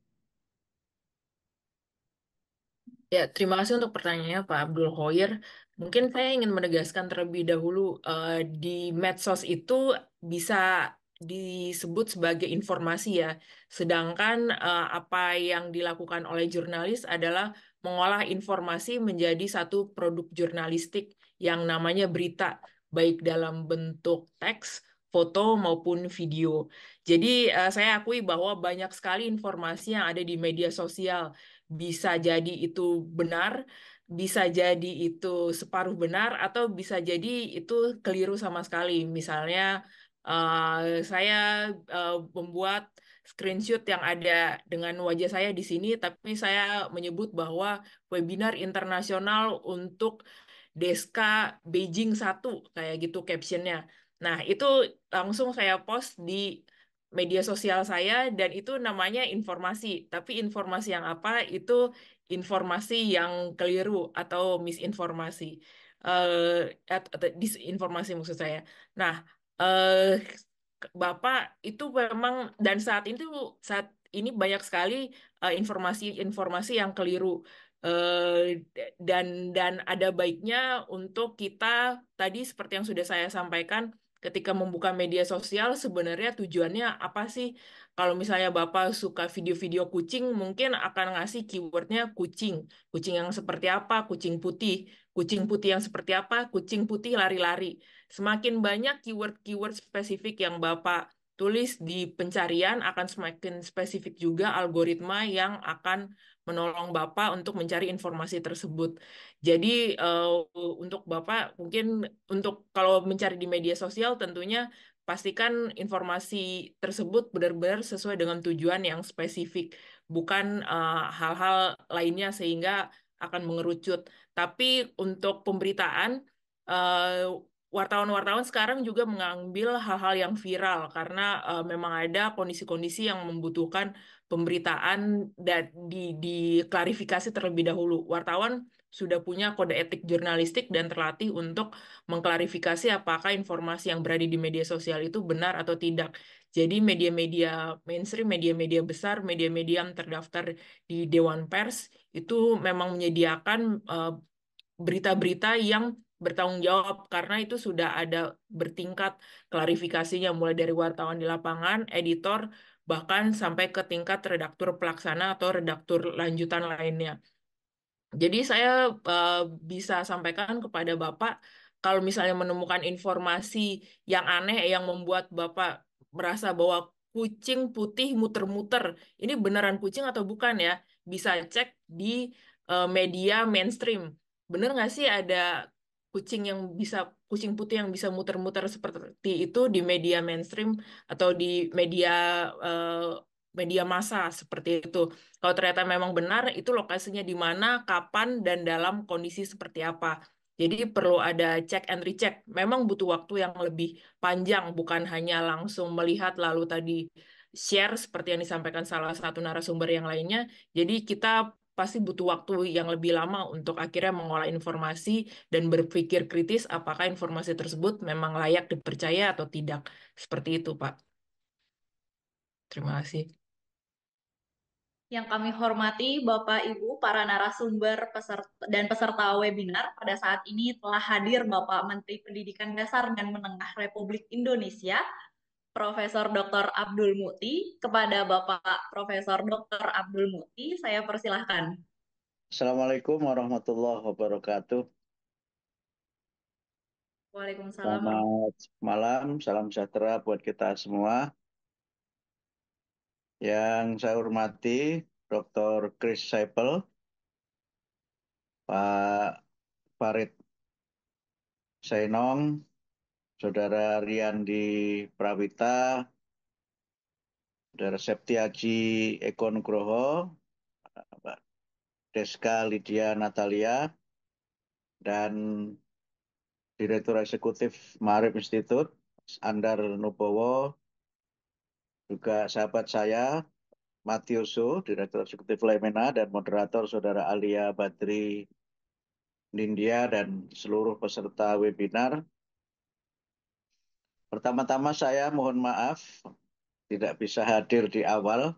Ya, terima kasih untuk pertanyaannya Pak Abdul Khoir. Mungkin saya ingin menegaskan terlebih dahulu di medsos itu bisa disebut sebagai informasi ya. Sedangkan apa yang dilakukan oleh jurnalis adalah mengolah informasi menjadi satu produk jurnalistik yang namanya berita, baik dalam bentuk teks, foto maupun video. Jadi saya akui bahwa banyak sekali informasi yang ada di media sosial. Bisa jadi itu benar, bisa jadi itu separuh benar, atau bisa jadi itu keliru sama sekali. Misalnya, saya membuat screenshot yang ada dengan wajah saya di sini, tapi saya menyebut bahwa webinar internasional untuk Deska Beijing 1, kayak gitu captionnya. Nah, itu langsung saya post di media sosial saya dan itu namanya informasi. Tapi informasi yang apa itu informasi yang keliru atau misinformasi. disinformasi maksud saya. Nah, eh, Bapak itu memang dan saat ini banyak sekali informasi-informasi yang keliru. Dan ada baiknya untuk kita tadi seperti yang sudah saya sampaikan ketika membuka media sosial sebenarnya tujuannya apa sih? Kalau misalnya Bapak suka video-video kucing, mungkin akan ngasih keywordnya kucing. Kucing yang seperti apa? Kucing putih. Kucing putih yang seperti apa? Kucing putih lari-lari. Semakin banyak keyword-keyword spesifik yang Bapak tulis di pencarian, akan semakin spesifik juga algoritma yang akan menolong Bapak untuk mencari informasi tersebut. Jadi untuk Bapak mungkin untuk kalau mencari di media sosial tentunya pastikan informasi tersebut benar-benar sesuai dengan tujuan yang spesifik, bukan hal-hal lainnya sehingga akan mengerucut. Tapi untuk pemberitaan eh, wartawan-wartawan sekarang juga mengambil hal-hal yang viral karena memang ada kondisi-kondisi yang membutuhkan pemberitaan dan diklarifikasi terlebih dahulu. Wartawan sudah punya kode etik jurnalistik dan terlatih untuk mengklarifikasi apakah informasi yang berada di media sosial itu benar atau tidak. Jadi media-media mainstream, media-media besar, media-media yang terdaftar di Dewan Pers itu memang menyediakan berita-berita yang bertanggung jawab karena itu sudah ada bertingkat klarifikasinya mulai dari wartawan di lapangan, editor, bahkan sampai ke tingkat redaktur pelaksana atau redaktur lanjutan lainnya. Jadi saya bisa sampaikan kepada Bapak kalau misalnya menemukan informasi yang aneh yang membuat Bapak merasa bahwa kucing putih muter-muter, ini beneran kucing atau bukan ya? Bisa cek di media mainstream. Bener nggak sih ada kucing putih yang bisa muter-muter seperti itu di media mainstream atau di media eh, media massa seperti itu? Kalau ternyata memang benar, itu lokasinya di mana, kapan, dan dalam kondisi seperti apa. Jadi perlu ada check and recheck. Memang butuh waktu yang lebih panjang, bukan hanya langsung melihat lalu tadi share seperti yang disampaikan salah satu narasumber yang lainnya. Jadi kita pasti butuh waktu yang lebih lama untuk akhirnya mengolah informasi dan berpikir kritis apakah informasi tersebut memang layak dipercaya atau tidak. Seperti itu, Pak. Terima kasih. Yang kami hormati Bapak Ibu para narasumber dan peserta webinar, pada saat ini telah hadir Bapak Menteri Pendidikan Dasar dan Menengah Republik Indonesia, Profesor Dr. Abdul Mukti. Kepada Bapak Profesor Dr. Abdul Mukti, saya persilahkan. Assalamualaikum warahmatullahi wabarakatuh. Waalaikumsalam. Selamat malam, salam sejahtera buat kita semua. Yang saya hormati Dr. Chris Seipel, Pak Farid Sainong, Saudara Riyandi Prawita, Saudara Septiaji Eko Nugroho, Pak Deska Lydia Natalia, dan Direktur Eksekutif Maarif Institute, Andar Nubowo, juga sahabat saya, Matiuso, Direktur Eksekutif Lemena, dan moderator Saudara Alia Badri Nindya, dan seluruh peserta webinar. Pertama-tama saya mohon maaf tidak bisa hadir di awal.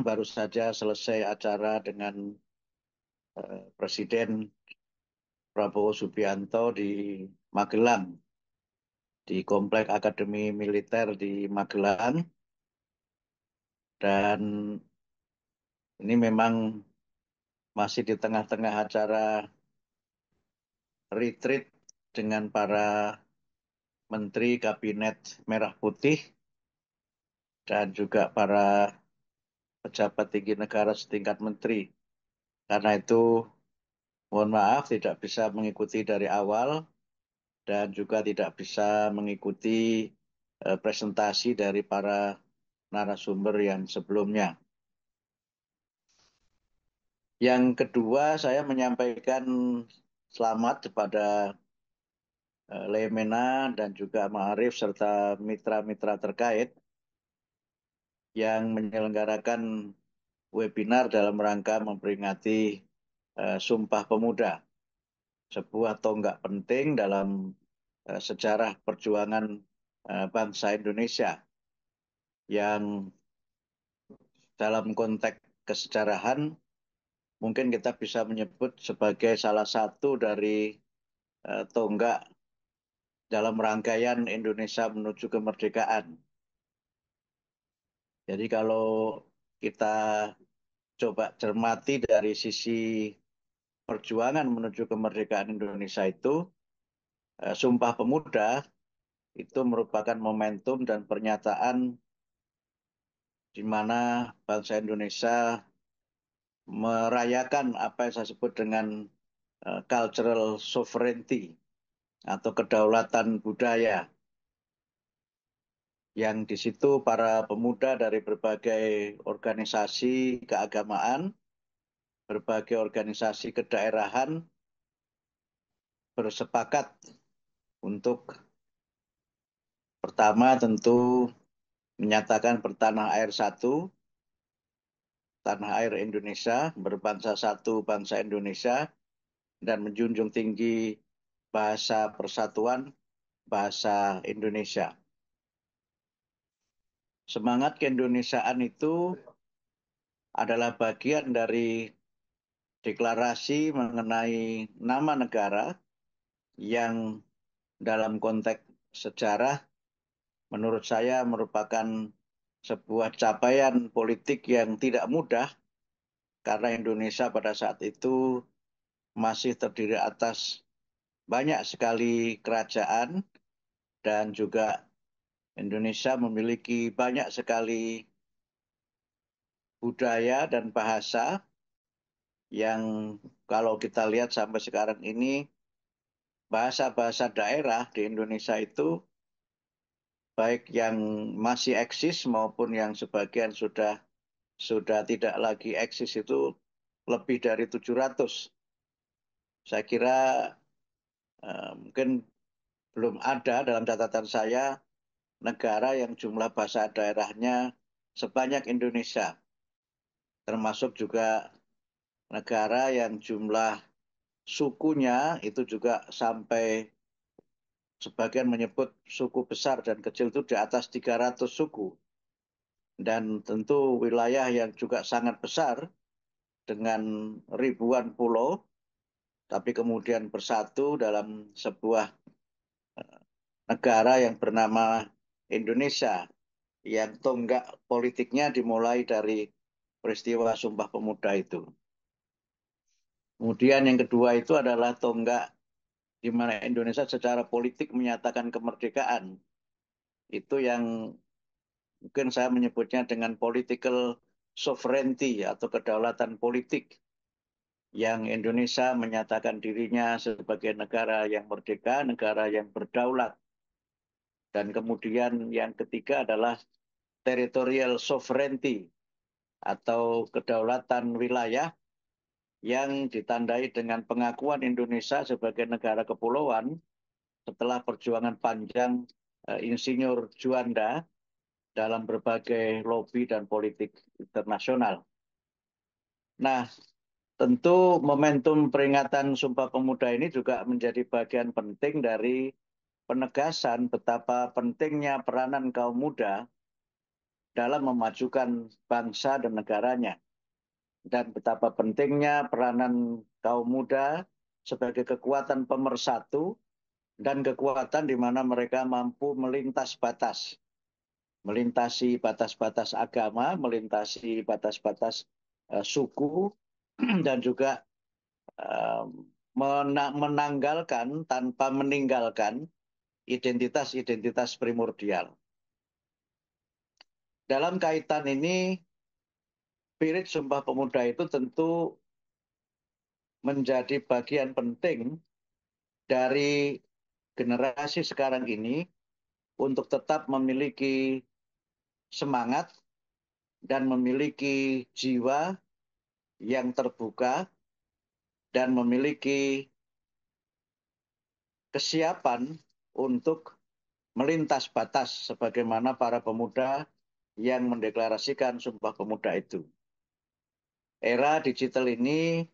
Baru saja selesai acara dengan Presiden Prabowo Subianto di Magelang, di Komplek Akademi Militer di Magelang. Dan ini memang masih di tengah-tengah acara retreat dengan para Menteri Kabinet Merah Putih dan juga para pejabat tinggi negara setingkat menteri. Karena itu, mohon maaf tidak bisa mengikuti dari awal dan juga tidak bisa mengikuti presentasi dari para narasumber yang sebelumnya. Yang kedua, saya menyampaikan selamat kepada Lemena dan juga Ma'arif serta mitra-mitra terkait yang menyelenggarakan webinar dalam rangka memperingati Sumpah Pemuda. sebuah tonggak penting dalam sejarah perjuangan bangsa Indonesia yang dalam konteks kesejarahan mungkin kita bisa menyebut sebagai salah satu dari tonggak dalam rangkaian Indonesia menuju kemerdekaan. Jadi kalau kita coba cermati dari sisi perjuangan menuju kemerdekaan Indonesia itu, Sumpah Pemuda itu merupakan momentum dan pernyataan di mana bangsa Indonesia merayakan apa yang saya sebut dengan cultural sovereignty atau kedaulatan budaya, yang di situ para pemuda dari berbagai organisasi keagamaan, berbagai organisasi kedaerahan bersepakat untuk pertama tentu menyatakan bertanah air satu, tanah air Indonesia, berbangsa satu bangsa Indonesia, dan menjunjung tinggi bahasa persatuan, bahasa Indonesia. Semangat keindonesiaan itu adalah bagian dari deklarasi mengenai nama negara yang dalam konteks sejarah menurut saya merupakan sebuah capaian politik yang tidak mudah karena Indonesia pada saat itu masih terdiri atas banyak sekali kerajaan dan juga Indonesia memiliki banyak sekali budaya dan bahasa yang kalau kita lihat sampai sekarang ini bahasa-bahasa daerah di Indonesia itu baik yang masih eksis maupun yang sebagian sudah tidak lagi eksis itu lebih dari 700. Saya kira mungkin belum ada dalam catatan saya negara yang jumlah bahasa daerahnya sebanyak Indonesia. Termasuk juga negara yang jumlah sukunya itu juga sampai sebagian menyebut suku besar dan kecil itu di atas 300 suku. Dan tentu wilayah yang juga sangat besar dengan ribuan pulau, tapi kemudian bersatu dalam sebuah negara yang bernama Indonesia, yang tonggak politiknya dimulai dari peristiwa Sumpah Pemuda itu. Kemudian yang kedua itu adalah tonggak di mana Indonesia secara politik menyatakan kemerdekaan. Itu yang mungkin saya menyebutnya dengan political sovereignty atau kedaulatan politik, yang Indonesia menyatakan dirinya sebagai negara yang merdeka, negara yang berdaulat. Dan kemudian yang ketiga adalah territorial sovereignty atau kedaulatan wilayah yang ditandai dengan pengakuan Indonesia sebagai negara kepulauan setelah perjuangan panjang Insinyur Juanda dalam berbagai lobi dan politik internasional. Nah, tentu momentum peringatan Sumpah Pemuda ini juga menjadi bagian penting dari penegasan betapa pentingnya peranan kaum muda dalam memajukan bangsa dan negaranya. Dan betapa pentingnya peranan kaum muda sebagai kekuatan pemersatu dan kekuatan di mana mereka mampu melintas batas. Melintasi batas-batas agama, melintasi batas-batas suku, dan juga menanggalkan tanpa meninggalkan identitas-identitas primordial. Dalam kaitan ini, spirit Sumpah Pemuda itu tentu menjadi bagian penting dari generasi sekarang ini untuk tetap memiliki semangat dan memiliki jiwa yang terbuka dan memiliki kesiapan untuk melintas batas sebagaimana para pemuda yang mendeklarasikan Sumpah Pemuda itu. Era digital ini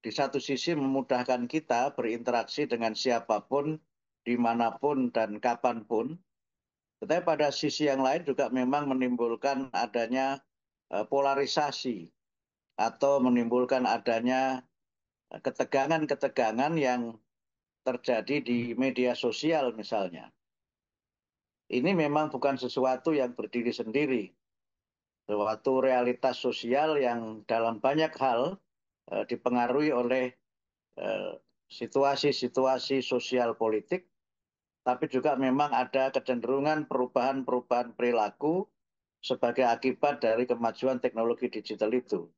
di satu sisi memudahkan kita berinteraksi dengan siapapun, dimanapun, dan kapanpun. Tetapi pada sisi yang lain juga memang menimbulkan adanya polarisasi atau menimbulkan adanya ketegangan-ketegangan yang terjadi di media sosial misalnya. Ini memang bukan sesuatu yang berdiri sendiri. Suatu realitas sosial yang dalam banyak hal dipengaruhi oleh situasi-situasi sosial politik, tapi juga memang ada kecenderungan perubahan-perubahan perilaku sebagai akibat dari kemajuan teknologi digital itu.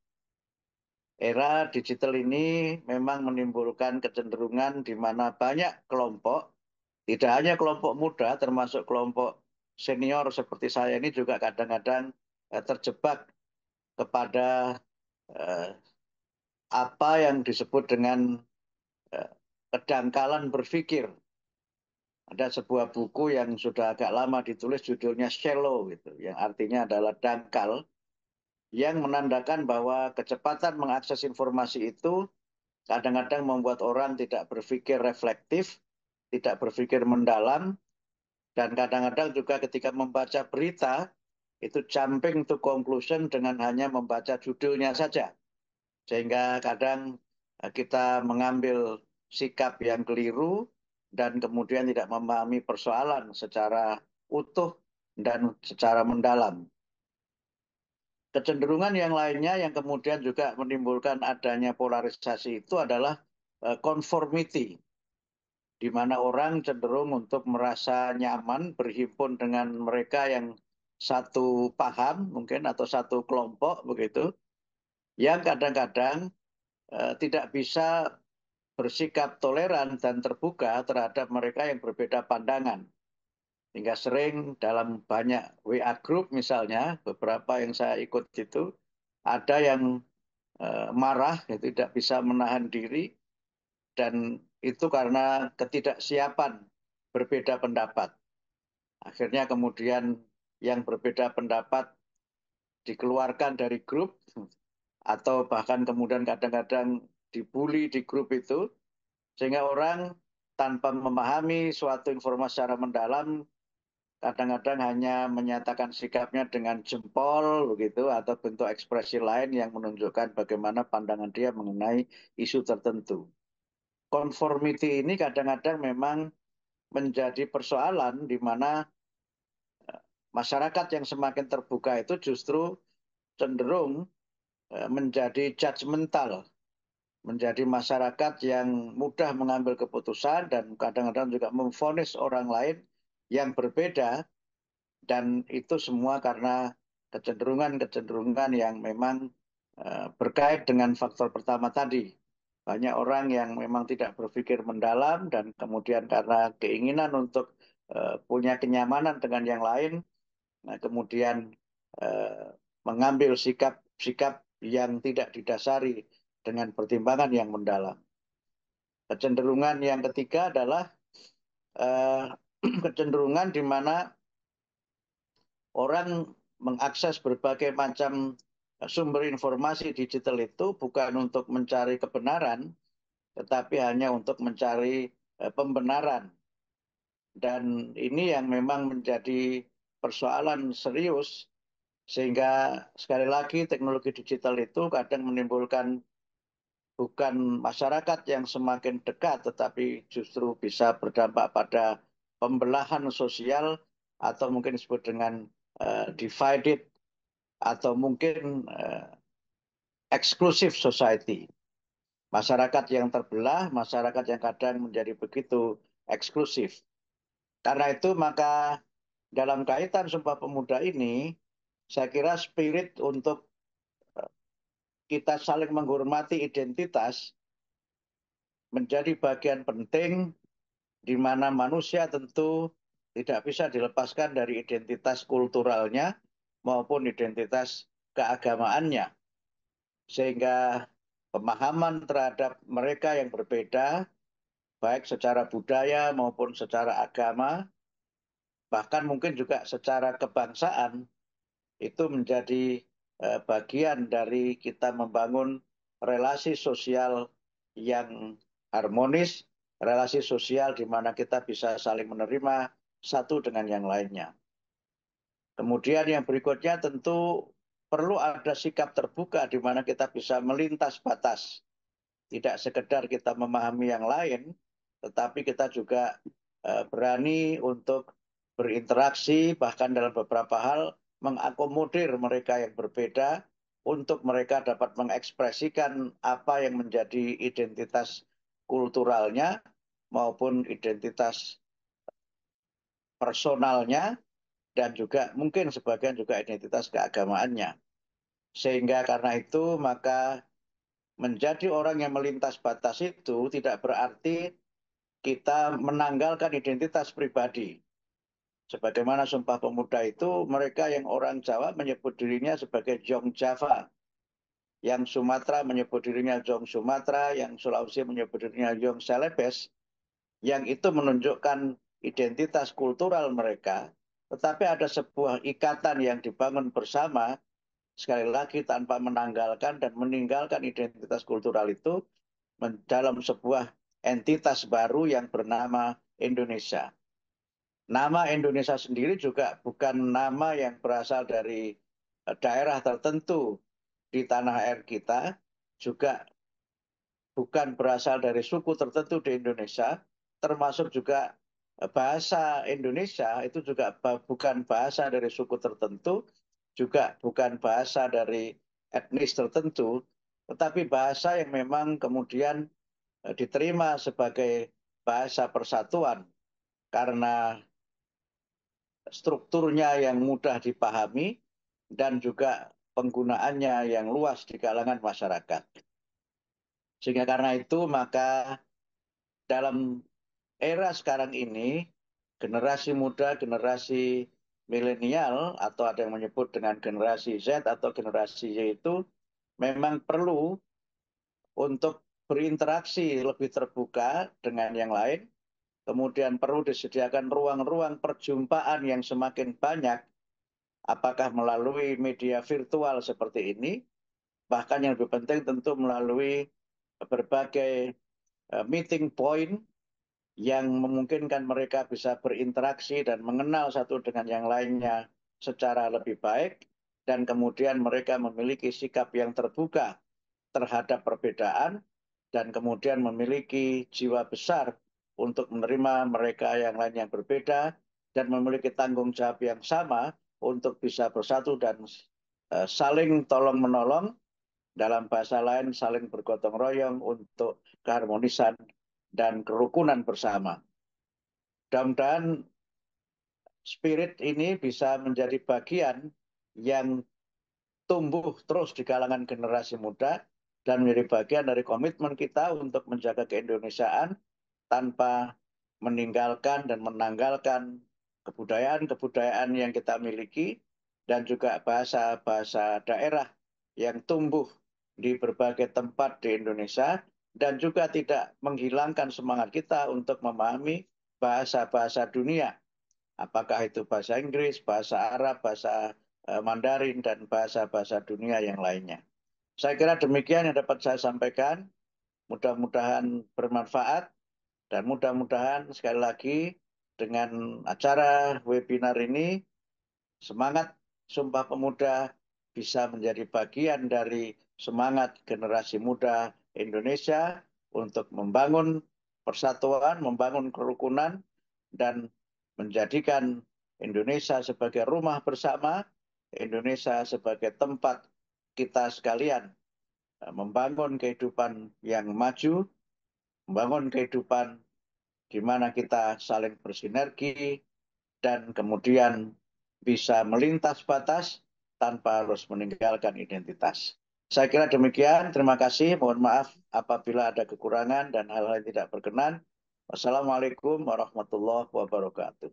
Era digital ini memang menimbulkan kecenderungan di mana banyak kelompok, tidak hanya kelompok muda, termasuk kelompok senior seperti saya ini juga kadang-kadang terjebak kepada apa yang disebut dengan kedangkalan berpikir. Ada sebuah buku yang sudah agak lama ditulis, judulnya Shallow, gitu, yang artinya adalah dangkal, yang menandakan bahwa kecepatan mengakses informasi itu kadang-kadang membuat orang tidak berpikir reflektif, tidak berpikir mendalam, dan kadang-kadang juga ketika membaca berita, itu jumping to conclusion dengan hanya membaca judulnya saja. Sehingga kadang kita mengambil sikap yang keliru dan kemudian tidak memahami persoalan secara utuh dan secara mendalam. Kecenderungan yang lainnya yang kemudian juga menimbulkan adanya polarisasi itu adalah conformity, di mana orang cenderung untuk merasa nyaman berhimpun dengan mereka yang satu paham mungkin atau satu kelompok begitu, yang kadang-kadang tidak bisa bersikap toleran dan terbuka terhadap mereka yang berbeda pandangan. Hingga sering dalam banyak WA group misalnya, beberapa yang saya ikut itu, ada yang marah, tidak bisa menahan diri, dan itu karena ketidaksiapan berbeda pendapat. Akhirnya kemudian yang berbeda pendapat dikeluarkan dari grup, atau bahkan kemudian kadang-kadang dibully di grup itu, sehingga orang tanpa memahami suatu informasi secara mendalam kadang-kadang hanya menyatakan sikapnya dengan jempol begitu atau bentuk ekspresi lain yang menunjukkan bagaimana pandangan dia mengenai isu tertentu. Conformity ini kadang-kadang memang menjadi persoalan di mana masyarakat yang semakin terbuka itu justru cenderung menjadi judgmental, menjadi masyarakat yang mudah mengambil keputusan dan kadang-kadang juga memvonis orang lain yang berbeda, dan itu semua karena kecenderungan-kecenderungan yang memang berkait dengan faktor pertama tadi. Banyak orang yang memang tidak berpikir mendalam dan kemudian karena keinginan untuk punya kenyamanan dengan yang lain, kemudian mengambil sikap-sikap yang tidak didasari dengan pertimbangan yang mendalam. Kecenderungan yang ketiga adalah kecenderungan di mana orang mengakses berbagai macam sumber informasi digital itu bukan untuk mencari kebenaran, tetapi hanya untuk mencari pembenaran. Dan ini yang memang menjadi persoalan serius, sehingga sekali lagi teknologi digital itu kadang menimbulkan bukan masyarakat yang semakin dekat, tetapi justru bisa berdampak pada pembelahan sosial atau mungkin disebut dengan divided atau mungkin exclusive society. Masyarakat yang terbelah, masyarakat yang kadang menjadi begitu eksklusif. Karena itu maka dalam kaitan Sumpah Pemuda ini, saya kira spirit untuk kita saling menghormati identitas menjadi bagian penting, di mana manusia tentu tidak bisa dilepaskan dari identitas kulturalnya maupun identitas keagamaannya. Sehingga pemahaman terhadap mereka yang berbeda, baik secara budaya maupun secara agama, bahkan mungkin juga secara kebangsaan, itu menjadi bagian dari kita membangun relasi sosial yang harmonis, relasi sosial di mana kita bisa saling menerima satu dengan yang lainnya. Kemudian yang berikutnya tentu perlu ada sikap terbuka di mana kita bisa melintas batas. Tidak sekedar kita memahami yang lain, tetapi kita juga berani untuk berinteraksi, bahkan dalam beberapa hal mengakomodir mereka yang berbeda untuk mereka dapat mengekspresikan apa yang menjadi identitas kulturalnya maupun identitas personalnya dan juga mungkin sebagian juga identitas keagamaannya. Sehingga karena itu maka menjadi orang yang melintas batas itu tidak berarti kita menanggalkan identitas pribadi. Sebagaimana Sumpah Pemuda itu, mereka yang orang Jawa menyebut dirinya sebagai Jong Java. Yang Sumatera menyebut dirinya Jong Sumatera, yang Sulawesi menyebut dirinya Jong Celebes. Yang itu menunjukkan identitas kultural mereka. Tetapi ada sebuah ikatan yang dibangun bersama, sekali lagi tanpa menanggalkan dan meninggalkan identitas kultural itu dalam sebuah entitas baru yang bernama Indonesia. Nama Indonesia sendiri juga bukan nama yang berasal dari daerah tertentu di tanah air kita, juga bukan berasal dari suku tertentu di Indonesia, termasuk juga bahasa Indonesia itu juga bukan bahasa dari suku tertentu, juga bukan bahasa dari etnis tertentu, tetapi bahasa yang memang kemudian diterima sebagai bahasa persatuan karena strukturnya yang mudah dipahami dan juga penggunaannya yang luas di kalangan masyarakat. Sehingga karena itu maka dalam era sekarang ini generasi muda, generasi milenial atau ada yang menyebut dengan generasi Z atau generasi Y itu memang perlu untuk berinteraksi lebih terbuka dengan yang lain. Kemudian perlu disediakan ruang-ruang perjumpaan yang semakin banyak, apakah melalui media virtual seperti ini, bahkan yang lebih penting tentu melalui berbagai meeting point yang memungkinkan mereka bisa berinteraksi dan mengenal satu dengan yang lainnya secara lebih baik, dan kemudian mereka memiliki sikap yang terbuka terhadap perbedaan, dan kemudian memiliki jiwa besar untuk menerima mereka yang lain yang berbeda, dan memiliki tanggung jawab yang sama untuk bisa bersatu dan saling tolong-menolong, dalam bahasa lain saling bergotong royong untuk keharmonisan dan kerukunan bersama. Mudah-mudahan spirit ini bisa menjadi bagian yang tumbuh terus di kalangan generasi muda dan menjadi bagian dari komitmen kita untuk menjaga keindonesiaan tanpa meninggalkan dan menanggalkan kebudayaan-kebudayaan yang kita miliki dan juga bahasa-bahasa daerah yang tumbuh di berbagai tempat di Indonesia, dan juga tidak menghilangkan semangat kita untuk memahami bahasa-bahasa dunia, apakah itu bahasa Inggris, bahasa Arab, bahasa Mandarin, dan bahasa-bahasa dunia yang lainnya. Saya kira demikian yang dapat saya sampaikan. Mudah-mudahan bermanfaat, dan mudah-mudahan sekali lagi dengan acara webinar ini, semangat Sumpah Pemuda bisa menjadi bagian dari semangat generasi muda Indonesia untuk membangun persatuan, membangun kerukunan, dan menjadikan Indonesia sebagai rumah bersama, Indonesia sebagai tempat kita sekalian membangun kehidupan yang maju, membangun kehidupan di mana kita saling bersinergi dan kemudian bisa melintas batas tanpa harus meninggalkan identitas. Saya kira demikian. Terima kasih. Mohon maaf apabila ada kekurangan dan hal-hal yang tidak berkenan. Wassalamualaikum warahmatullahi wabarakatuh.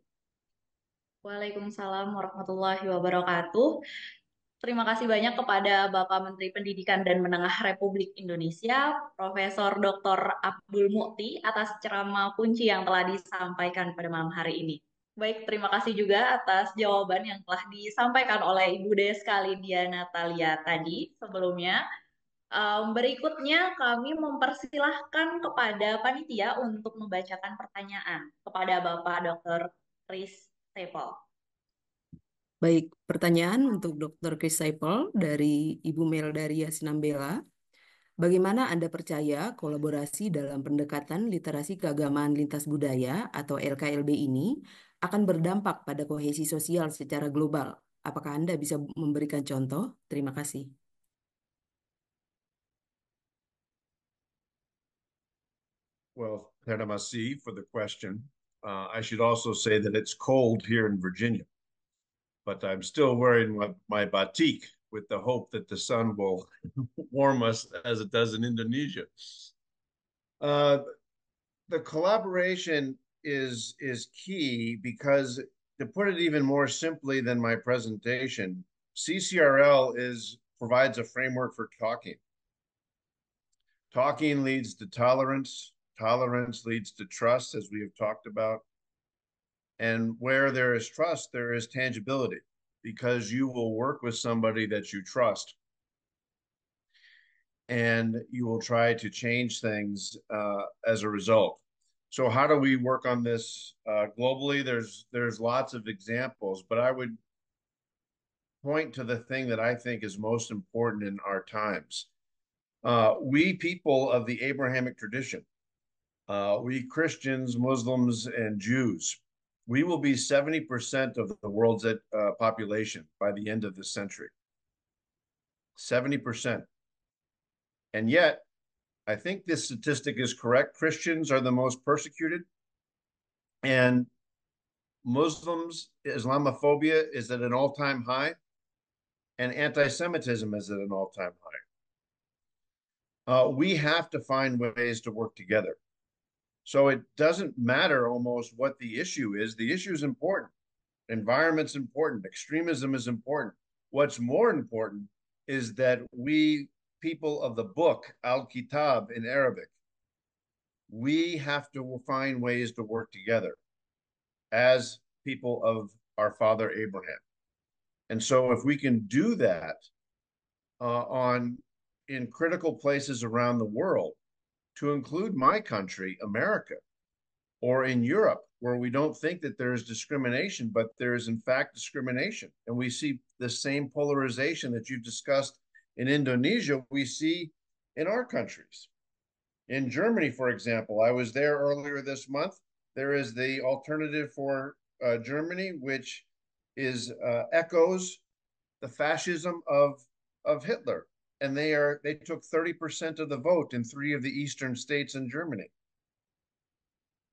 Waalaikumsalam warahmatullahi wabarakatuh. Terima kasih banyak kepada Bapak Menteri Pendidikan dan Menengah Republik Indonesia, Profesor Dr. Abdul Mukti, atas ceramah kunci yang telah disampaikan pada malam hari ini. Baik, terima kasih juga atas jawaban yang telah disampaikan oleh Ibu Deska Lydia Natalia tadi sebelumnya. Berikutnya kami mempersilahkan kepada panitia untuk membacakan pertanyaan kepada Bapak Dr. Chris Sepol. Baik, pertanyaan untuk Dr. Chris Sepol dari Ibu Meldaria Sinambela. Bagaimana Anda percaya kolaborasi dalam pendekatan literasi keagamaan lintas budaya atau LKLB ini akan berdampak pada kohesi sosial secara global? Apakah Anda bisa memberikan contoh? Terima kasih. Well, Teramasi for the question. I should also say that it's cold here in Virginia, but I'm still wearing my batik with the hope that the sun will warm us as it does in Indonesia. The collaboration is key because, to put it even more simply than my presentation, CCRL provides a framework for talking. Talking leads to tolerance. Tolerance leads to trust, as we have talked about. And where there is trust, there is tangibility, because you will work with somebody that you trust. And you will try to change things as a result. So how do we work on this globally? There's lots of examples, but I would point to the thing that I think is most important in our times. We people of the Abrahamic tradition, we Christians, Muslims, and Jews, we will be 70% of the world's population by the end of this century. 70%. And yet, I think this statistic is correct. Christians are the most persecuted, and Muslims, Islamophobia is at an all-time high, and anti-Semitism is at an all-time high. We have to find ways to work together. So it doesn't matter almost what the issue is. The issue is important. Environment's important. Extremism is important. What's more important is that we, people of the book, Al-Kitab in Arabic, we have to find ways to work together as people of our father Abraham. And so if we can do that in critical places around the world, to include my country, America, or in Europe, where we don't think that there is discrimination, but there is in fact discrimination. And we see the same polarization that you discussed in Indonesia, we see in our countries. In Germany, for example, I was there earlier this month. There is the Alternative for Germany, which echoes the fascism of Hitler. And they took 30% of the vote in 3 of the eastern states in Germany.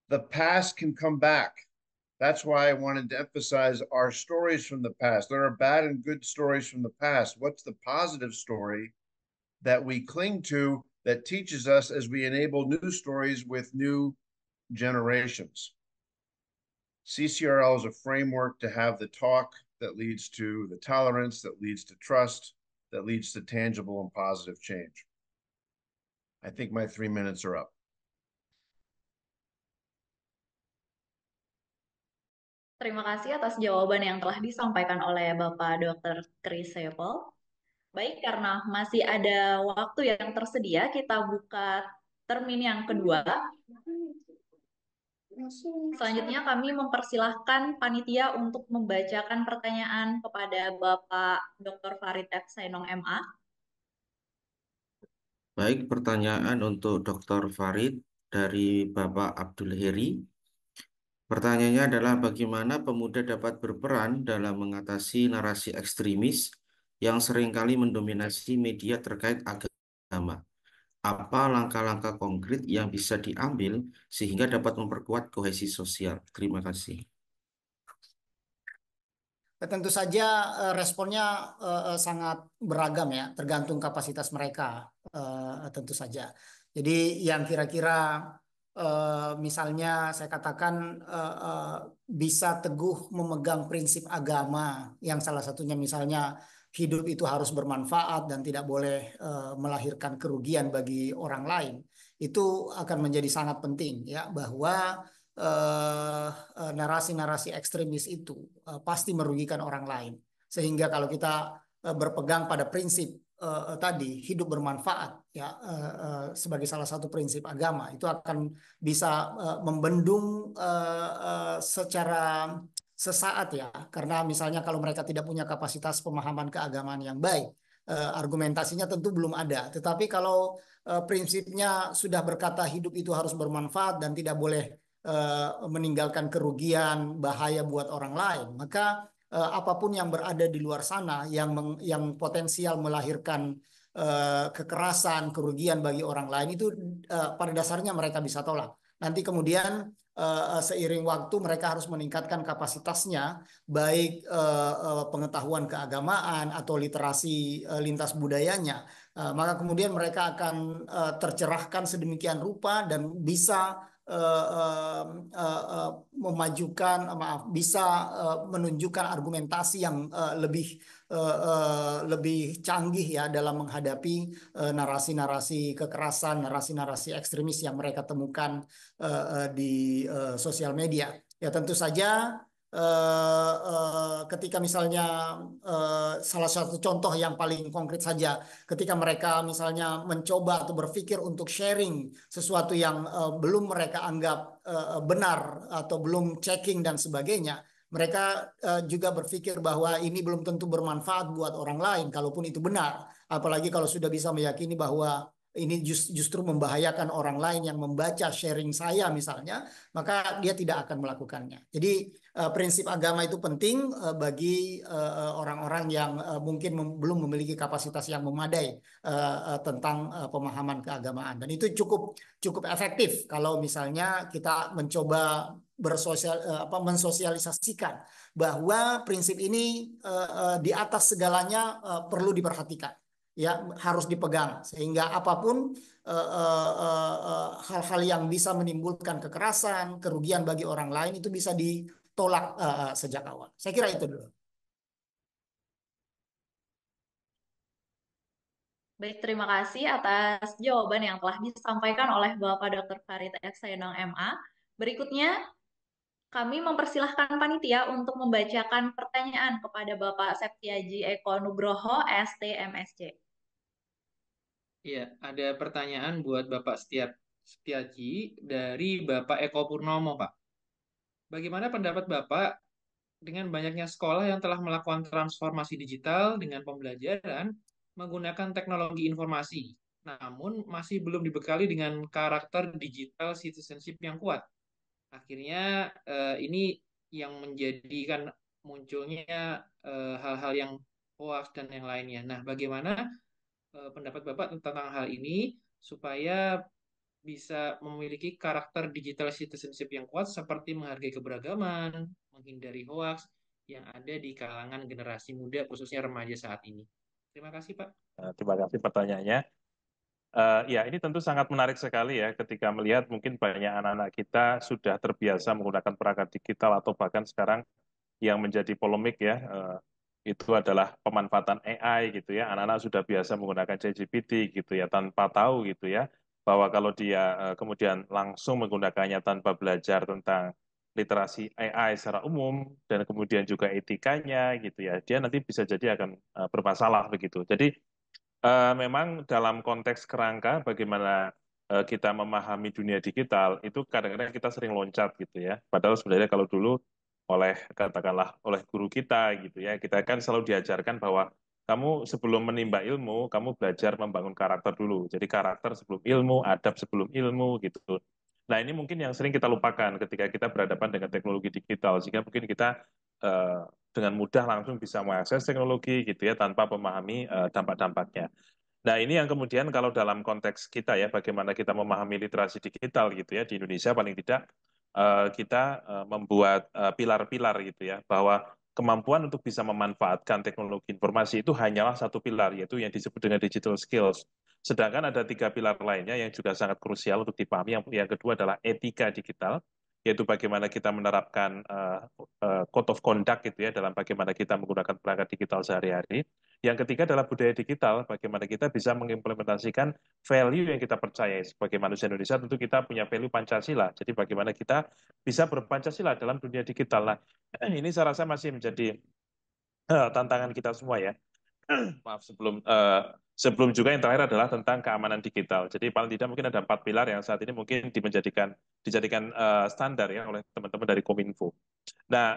The past can come back. That's why I wanted to emphasize our stories from the past. There are bad and good stories from the past. What's the positive story that we cling to that teaches us as we enable new stories with new generations? CCRL is a framework to have the talk that leads to the tolerance, that leads to trust, that leads to tangible and positive change. I think my 3 minutes are up. Terima kasih atas jawaban yang telah disampaikan oleh Bapak Dr. Chris Sepol. Baik, karena masih ada waktu yang tersedia, kita buka termin yang kedua. Selanjutnya kami mempersilahkan panitia untuk membacakan pertanyaan kepada Bapak Dr. Farid F. Sainong, MA. Baik, pertanyaan untuk Dr. Farid dari Bapak Abdul Heri. Pertanyaannya adalah bagaimana pemuda dapat berperan dalam mengatasi narasi ekstremis yang seringkali mendominasi media terkait agama. Apa langkah-langkah konkret yang bisa diambil sehingga dapat memperkuat kohesi sosial? Terima kasih. Tentu saja responnya sangat beragam ya, tergantung kapasitas mereka tentu saja. Jadi yang kira-kira misalnya saya katakan bisa teguh memegang prinsip agama yang salah satunya misalnya hidup itu harus bermanfaat dan tidak boleh melahirkan kerugian bagi orang lain. Itu akan menjadi sangat penting ya, bahwa narasi-narasi ekstremis itu pasti merugikan orang lain. Sehingga kalau kita berpegang pada prinsip tadi hidup bermanfaat ya sebagai salah satu prinsip agama itu akan bisa membendung secara sesaat ya, karena misalnya kalau mereka tidak punya kapasitas pemahaman keagamaan yang baik, argumentasinya tentu belum ada. Tetapi kalau prinsipnya sudah berkata hidup itu harus bermanfaat dan tidak boleh meninggalkan kerugian bahaya buat orang lain, maka apapun yang berada di luar sana yang potensial melahirkan kekerasan, kerugian bagi orang lain itu pada dasarnya mereka bisa tolak. Nanti kemudian seiring waktu mereka harus meningkatkan kapasitasnya, baik pengetahuan keagamaan atau literasi lintas budayanya. Maka kemudian mereka akan tercerahkan sedemikian rupa dan bisa memajukan, bisa menunjukkan argumentasi yang lebih canggih ya dalam menghadapi narasi-narasi kekerasan, narasi-narasi ekstremis yang mereka temukan di sosial media. Ya tentu saja ketika misalnya salah satu contoh yang paling konkret saja, ketika mereka misalnya mencoba atau berpikir untuk sharing sesuatu yang belum mereka anggap benar atau belum checking dan sebagainya, mereka juga berpikir bahwa ini belum tentu bermanfaat buat orang lain, kalaupun itu benar. Apalagi kalau sudah bisa meyakini bahwa ini justru membahayakan orang lain yang membaca sharing saya misalnya, maka dia tidak akan melakukannya. Jadi prinsip agama itu penting bagi orang-orang yang mungkin belum memiliki kapasitas yang memadai tentang pemahaman keagamaan. Dan itu cukup efektif kalau misalnya kita mencoba mensosialisasikan bahwa prinsip ini di atas segalanya perlu diperhatikan, ya harus dipegang, sehingga apapun hal-hal yang bisa menimbulkan kekerasan, kerugian bagi orang lain itu bisa ditolak sejak awal. Saya kira itu dulu. Baik, terima kasih atas jawaban yang telah disampaikan oleh Bapak Dr. Farid F. Sainong, MA. Berikutnya, kami mempersilahkan panitia untuk membacakan pertanyaan kepada Bapak Septiaji Eko Nugroho, ST, MSc. Iya, ada pertanyaan buat Bapak Setiaji dari Bapak Eko Purnomo, Pak. Bagaimana pendapat Bapak dengan banyaknya sekolah yang telah melakukan transformasi digital dengan pembelajaran menggunakan teknologi informasi, namun masih belum dibekali dengan karakter digital citizenship yang kuat? Akhirnya ini yang menjadikan munculnya hal-hal yang hoax dan yang lainnya. Nah, bagaimana pendapat Bapak tentang hal ini supaya bisa memiliki karakter digital citizenship yang kuat seperti menghargai keberagaman, menghindari hoax yang ada di kalangan generasi muda, khususnya remaja saat ini? Terima kasih, Pak. Terima kasih pertanyaannya. Ya, ini tentu sangat menarik sekali ya ketika melihat mungkin banyak anak-anak kita sudah terbiasa menggunakan perangkat digital atau bahkan sekarang yang menjadi polemik ya, itu adalah pemanfaatan AI gitu ya. Anak-anak sudah biasa menggunakan ChatGPT gitu ya, tanpa tahu gitu ya, bahwa kalau dia kemudian langsung menggunakannya tanpa belajar tentang literasi AI secara umum dan kemudian juga etikanya gitu ya, dia nanti bisa jadi akan bermasalah begitu. Jadi memang dalam konteks kerangka bagaimana kita memahami dunia digital itu kadang-kadang kita sering loncat gitu ya. Padahal sebenarnya kalau dulu katakanlah oleh guru kita gitu ya, kita kan selalu diajarkan bahwa kamu sebelum menimba ilmu, kamu belajar membangun karakter dulu. Jadi karakter sebelum ilmu, adab sebelum ilmu gitu. Nah ini mungkin yang sering kita lupakan ketika kita berhadapan dengan teknologi digital, sehingga mungkin kita eh, dengan mudah langsung bisa mengakses teknologi gitu ya tanpa memahami dampak-dampaknya. Nah, ini yang kemudian kalau dalam konteks kita ya, bagaimana kita memahami literasi digital gitu ya di Indonesia paling tidak kita membuat pilar-pilar gitu ya, bahwa kemampuan untuk bisa memanfaatkan teknologi informasi itu hanyalah satu pilar, yaitu yang disebut dengan digital skills. Sedangkan ada tiga pilar lainnya yang juga sangat krusial untuk dipahami. Yang kedua adalah etika digital, yaitu bagaimana kita menerapkan code of conduct gitu ya dalam bagaimana kita menggunakan perangkat digital sehari-hari. Yang ketiga adalah budaya digital, bagaimana kita bisa mengimplementasikan value yang kita percaya sebagai manusia Indonesia. Tentu kita punya value Pancasila, jadi bagaimana kita bisa berpancasila dalam dunia digital. Nah, ini saya rasa masih menjadi tantangan kita semua ya. maaf sebelum juga yang terakhir adalah tentang keamanan digital. Jadi paling tidak mungkin ada 4 pilar yang saat ini mungkin dijadikan standar ya oleh teman-teman dari Kominfo. Nah,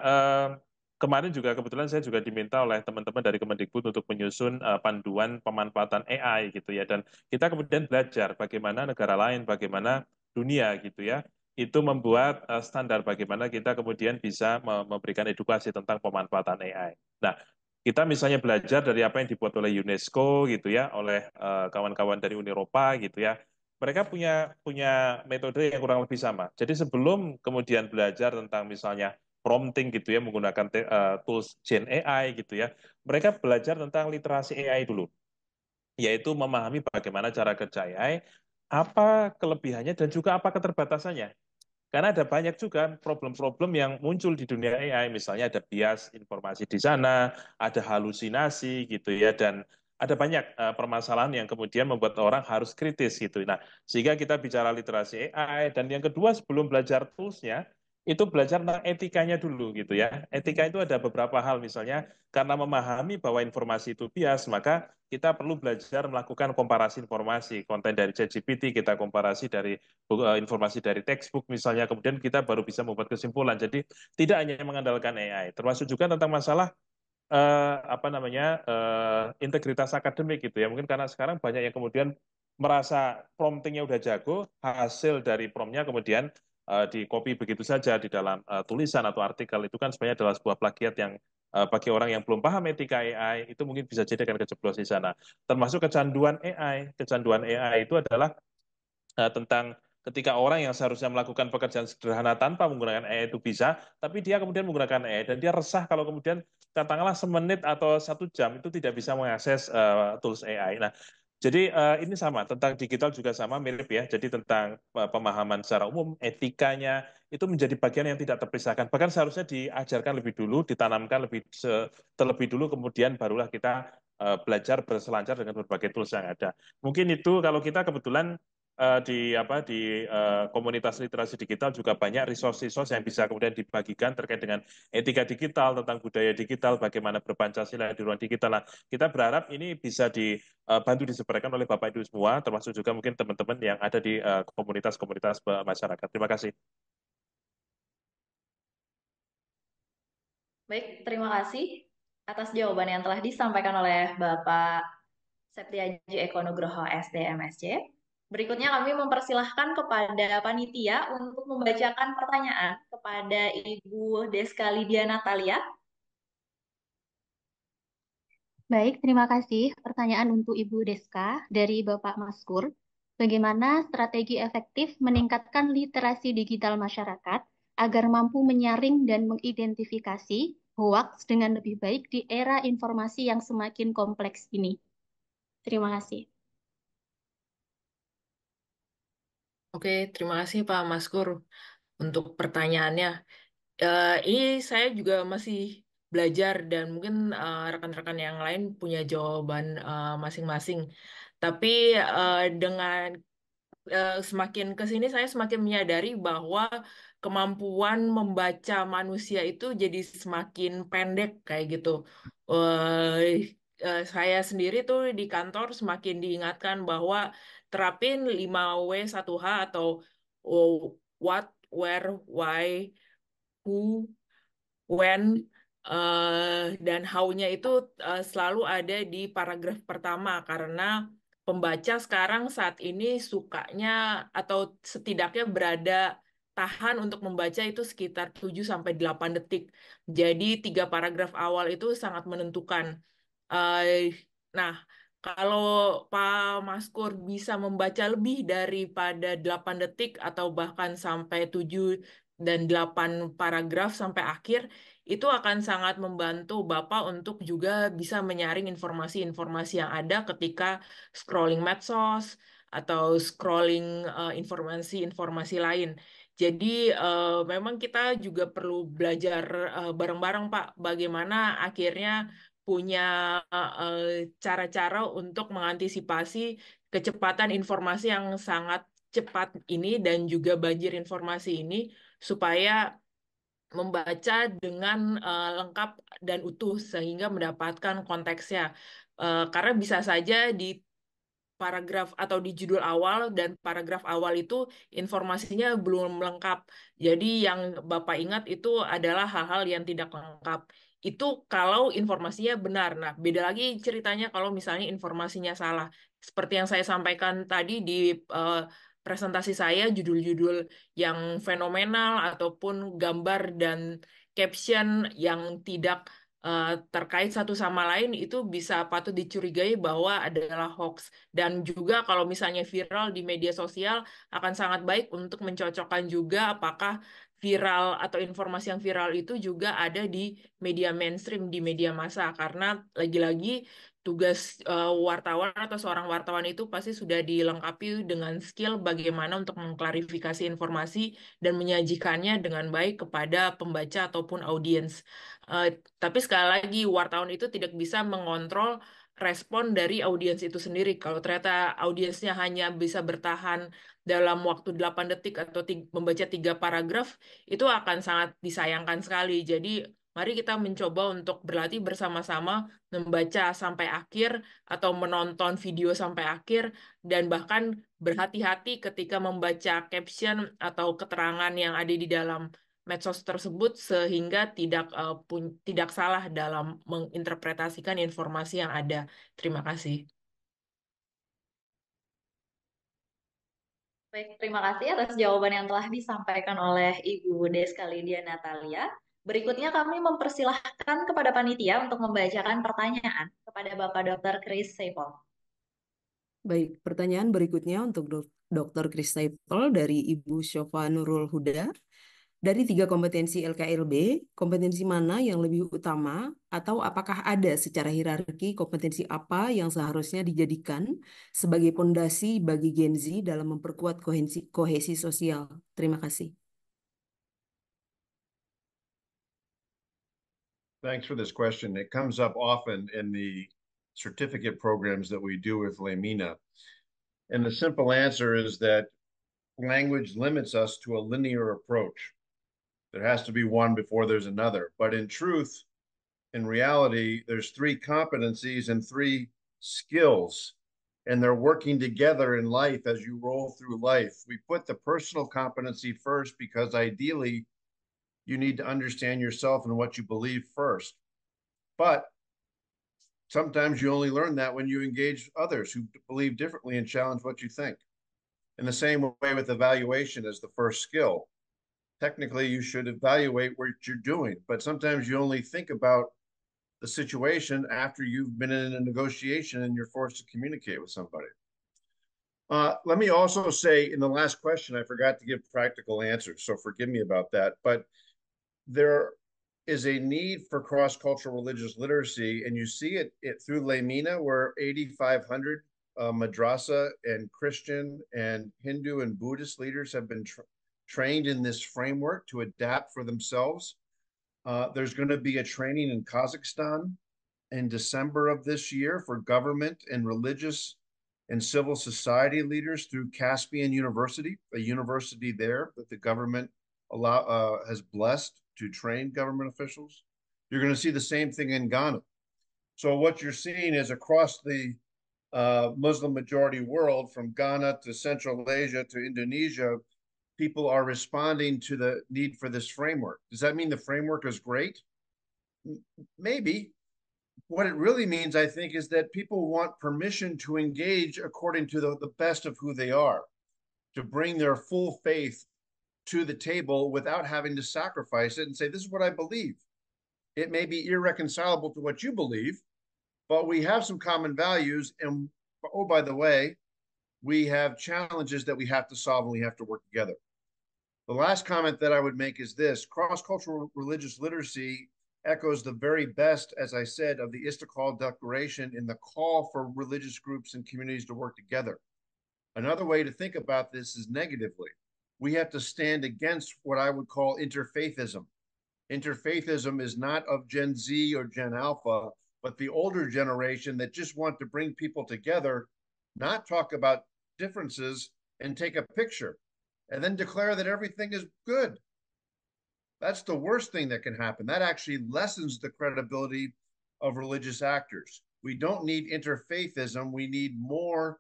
kemarin juga kebetulan saya juga diminta oleh teman-teman dari Kemendikbud untuk menyusun panduan pemanfaatan AI gitu ya. Dan kita kemudian belajar bagaimana negara lain, bagaimana dunia gitu ya, itu membuat standar bagaimana kita kemudian bisa memberikan edukasi tentang pemanfaatan AI. Nah, kita misalnya belajar dari apa yang dibuat oleh UNESCO gitu ya, oleh kawan-kawan dari Uni Eropa gitu ya. Mereka punya metode yang kurang lebih sama. Jadi sebelum kemudian belajar tentang misalnya prompting gitu ya menggunakan tools Gen AI gitu ya. Mereka belajar tentang literasi AI dulu, yaitu memahami bagaimana cara kerja AI, apa kelebihannya dan juga apa keterbatasannya. Karena ada banyak juga problem-problem yang muncul di dunia AI, misalnya ada bias informasi di sana, ada halusinasi gitu ya, dan ada banyak permasalahan yang kemudian membuat orang harus kritis gitu. Nah, sehingga kita bicara literasi AI, dan yang kedua sebelum belajar toolsnya, itu belajar tentang etikanya dulu gitu ya. Etika itu ada beberapa hal, misalnya karena memahami bahwa informasi itu bias, maka kita perlu belajar melakukan komparasi informasi, konten dari ChatGPT, kita komparasi dari informasi dari textbook misalnya, kemudian kita baru bisa membuat kesimpulan. Jadi tidak hanya mengandalkan AI, termasuk juga tentang masalah apa namanya integritas akademik gitu ya. Mungkin karena sekarang banyak yang kemudian merasa promptingnya udah jago, hasil dari promptnya kemudian di copy begitu saja di dalam tulisan atau artikel, itu kan sebenarnya adalah sebuah plagiat yang bagi orang yang belum paham etika AI itu mungkin bisa jadi akan kejeblos di sana. Termasuk kecanduan AI. Kecanduan AI itu adalah tentang ketika orang yang seharusnya melakukan pekerjaan sederhana tanpa menggunakan AI itu bisa, tapi dia kemudian menggunakan AI dan dia resah kalau kemudian katakanlah semenit atau 1 jam itu tidak bisa mengakses tools AI. Nah, jadi ini sama tentang digital juga sama mirip ya. Jadi tentang pemahaman secara umum, etikanya itu menjadi bagian yang tidak terpisahkan. Bahkan seharusnya diajarkan lebih dulu, ditanamkan terlebih dulu, kemudian barulah kita belajar berselancar dengan berbagai tools yang ada. Mungkin itu kalau kita kebetulan di komunitas literasi digital juga banyak resource-resource yang bisa kemudian dibagikan terkait dengan etika digital, tentang budaya digital, bagaimana berpancasila di ruang digital. Nah, kita berharap ini bisa dibantu disebarkan oleh Bapak Ibu semua, termasuk juga mungkin teman-teman yang ada di komunitas-komunitas masyarakat. Terima kasih. Baik, terima kasih atas jawaban yang telah disampaikan oleh Bapak Septiaji Eko Nugroho SDMSC. Berikutnya kami mempersilahkan kepada panitia untuk membacakan pertanyaan kepada Ibu Deska Lydia Natalia. Baik, terima kasih. Pertanyaan untuk Ibu Deska dari Bapak Maskur. Bagaimana strategi efektif meningkatkan literasi digital masyarakat agar mampu menyaring dan mengidentifikasi hoaks dengan lebih baik di era informasi yang semakin kompleks ini? Terima kasih. Oke, terima kasih Pak Maskur untuk pertanyaannya. Ini saya juga masih belajar dan mungkin rekan-rekan yang lain punya jawaban masing-masing. Tapi dengan semakin ke sini saya semakin menyadari bahwa kemampuan membaca manusia itu jadi semakin pendek kayak gitu. Saya sendiri tuh di kantor semakin diingatkan bahwa terapin 5W1H atau oh, what, where, why, who, when, dan how-nya itu selalu ada di paragraf pertama karena pembaca sekarang saat ini sukanya atau setidaknya berada tahan untuk membaca itu sekitar 7 sampai 8 detik. Jadi 3 paragraf awal itu sangat menentukan. Nah, kalau Pak Maskur bisa membaca lebih daripada 8 detik atau bahkan sampai 7 dan 8 paragraf sampai akhir, itu akan sangat membantu Bapak untuk juga bisa menyaring informasi-informasi yang ada ketika scrolling medsos atau scrolling informasi-informasi lain. Jadi memang kita juga perlu belajar bareng-bareng Pak, bagaimana akhirnya punya cara-cara untuk mengantisipasi kecepatan informasi yang sangat cepat ini dan juga banjir informasi ini supaya membaca dengan lengkap dan utuh sehingga mendapatkan konteksnya. Karena bisa saja di paragraf atau di judul awal dan paragraf awal itu informasinya belum lengkap. Jadi yang Bapak ingat itu adalah hal-hal yang tidak lengkap. Itu kalau informasinya benar. Nah, beda lagi ceritanya kalau misalnya informasinya salah. Seperti yang saya sampaikan tadi di presentasi saya, judul-judul yang fenomenal ataupun gambar dan caption yang tidak terkait satu sama lain itu bisa patut dicurigai bahwa adalah hoax. Dan juga kalau misalnya viral di media sosial akan sangat baik untuk mencocokkan juga apakah viral atau informasi yang viral itu juga ada di media mainstream, di media massa. Karena lagi-lagi tugas wartawan atau seorang wartawan itu pasti sudah dilengkapi dengan skill bagaimana untuk mengklarifikasi informasi dan menyajikannya dengan baik kepada pembaca ataupun audiens. Eh, tapi sekali lagi, wartawan itu tidak bisa mengontrol respon dari audiens itu sendiri. Kalau ternyata audiensnya hanya bisa bertahan dalam waktu 8 detik atau membaca 3 paragraf, itu akan sangat disayangkan sekali. Jadi, mari kita mencoba untuk berlatih bersama-sama membaca sampai akhir atau menonton video sampai akhir dan bahkan berhati-hati ketika membaca caption atau keterangan yang ada di dalam medsos tersebut sehingga tidak salah dalam menginterpretasikan informasi yang ada. Terima kasih. Baik, terima kasih atas jawaban yang telah disampaikan oleh Ibu Deska Lydia Natalia. Berikutnya kami mempersilahkan kepada panitia untuk membacakan pertanyaan kepada Bapak Dr. Chris Seipol. Baik, pertanyaan berikutnya untuk Dr. Chris Seipol dari Ibu Syofa Nurul Huda. Dari 3 kompetensi LKLB, kompetensi mana yang lebih utama atau apakah ada secara hierarki kompetensi apa yang seharusnya dijadikan sebagai pondasi bagi Gen Z dalam memperkuat kohesi sosial? Terima kasih. Thanks for this question. It comes up often in the certificate programs that we do with Lamina. And the simple answer is that language limits us to a linear approach. There has to be one before there's another. But in truth, in reality, there's 3 competencies and 3 skills, and they're working together in life as you roll through life. We put the personal competency first because ideally you need to understand yourself and what you believe first. But sometimes you only learn that when you engage others who believe differently and challenge what you think. In the same way with evaluation as the first skill. Technically, you should evaluate what you're doing, but sometimes you only think about the situation after you've been in a negotiation and you're forced to communicate with somebody. Let me also say in the last question, I forgot to give practical answers, so forgive me about that. But there is a need for cross-cultural religious literacy, and you see it through Lamina, where 8,500 madrasa and Christian and Hindu and Buddhist leaders have been trained in this framework to adapt for themselves. There's going to be a training in Kazakhstan in December of this year for government and religious and civil society leaders through Caspian University, a university there that the government has blessed to train government officials. You're going to see the same thing in Ghana. So what you're seeing is across the Muslim majority world, from Ghana to Central Asia to Indonesia, people are responding to the need for this framework. Does that mean the framework is great? Maybe. What it really means, I think, is that people want permission to engage according to the best of who they are, to bring their full faith to the table without having to sacrifice it and say, this is what I believe. It may be irreconcilable to what you believe, but we have some common values. And oh, by the way, we have challenges that we have to solve and we have to work together. The last comment that I would make is this: cross-cultural religious literacy echoes the very best, as I said, of the Istiqlal Declaration in the call for religious groups and communities to work together. Another way to think about this is negatively. We have to stand against what I would call interfaithism. Interfaithism is not of Gen Z or Gen Alpha, but the older generation that just want to bring people together, not talk about differences and take a picture and then declare that everything is good. That's the worst thing that can happen. That actually lessens the credibility of religious actors. We don't need interfaithism. We need more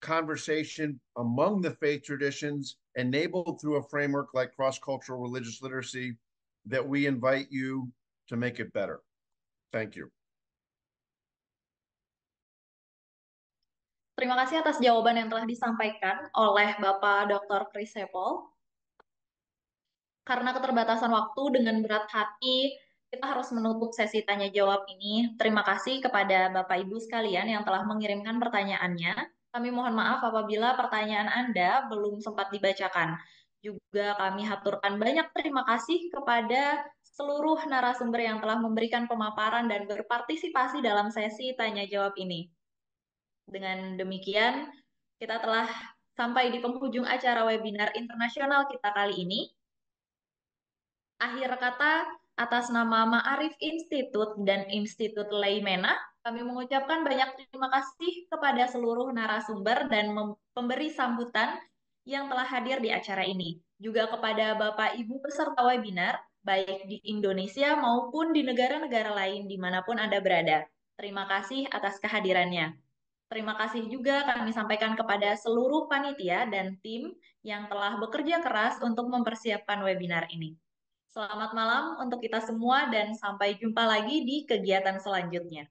conversation among the faith traditions enabled through a framework like cross-cultural religious literacy that we invite you to make it better. Thank you. Terima kasih atas jawaban yang telah disampaikan oleh Bapak Dr. Chris Sepol. Karena keterbatasan waktu, dengan berat hati kita harus menutup sesi tanya jawab ini. Terima kasih kepada Bapak Ibu sekalian yang telah mengirimkan pertanyaannya. Kami mohon maaf apabila pertanyaan Anda belum sempat dibacakan. Juga kami haturkan banyak terima kasih kepada seluruh narasumber yang telah memberikan pemaparan dan berpartisipasi dalam sesi tanya jawab ini. Dengan demikian, kita telah sampai di penghujung acara webinar internasional kita kali ini. Akhir kata, atas nama Ma'arif Institute dan Institut Leimena, kami mengucapkan banyak terima kasih kepada seluruh narasumber dan pemberi sambutan yang telah hadir di acara ini. Juga kepada Bapak Ibu peserta webinar, baik di Indonesia maupun di negara-negara lain dimanapun Anda berada. Terima kasih atas kehadirannya. Terima kasih juga kami sampaikan kepada seluruh panitia dan tim yang telah bekerja keras untuk mempersiapkan webinar ini. Selamat malam untuk kita semua dan sampai jumpa lagi di kegiatan selanjutnya.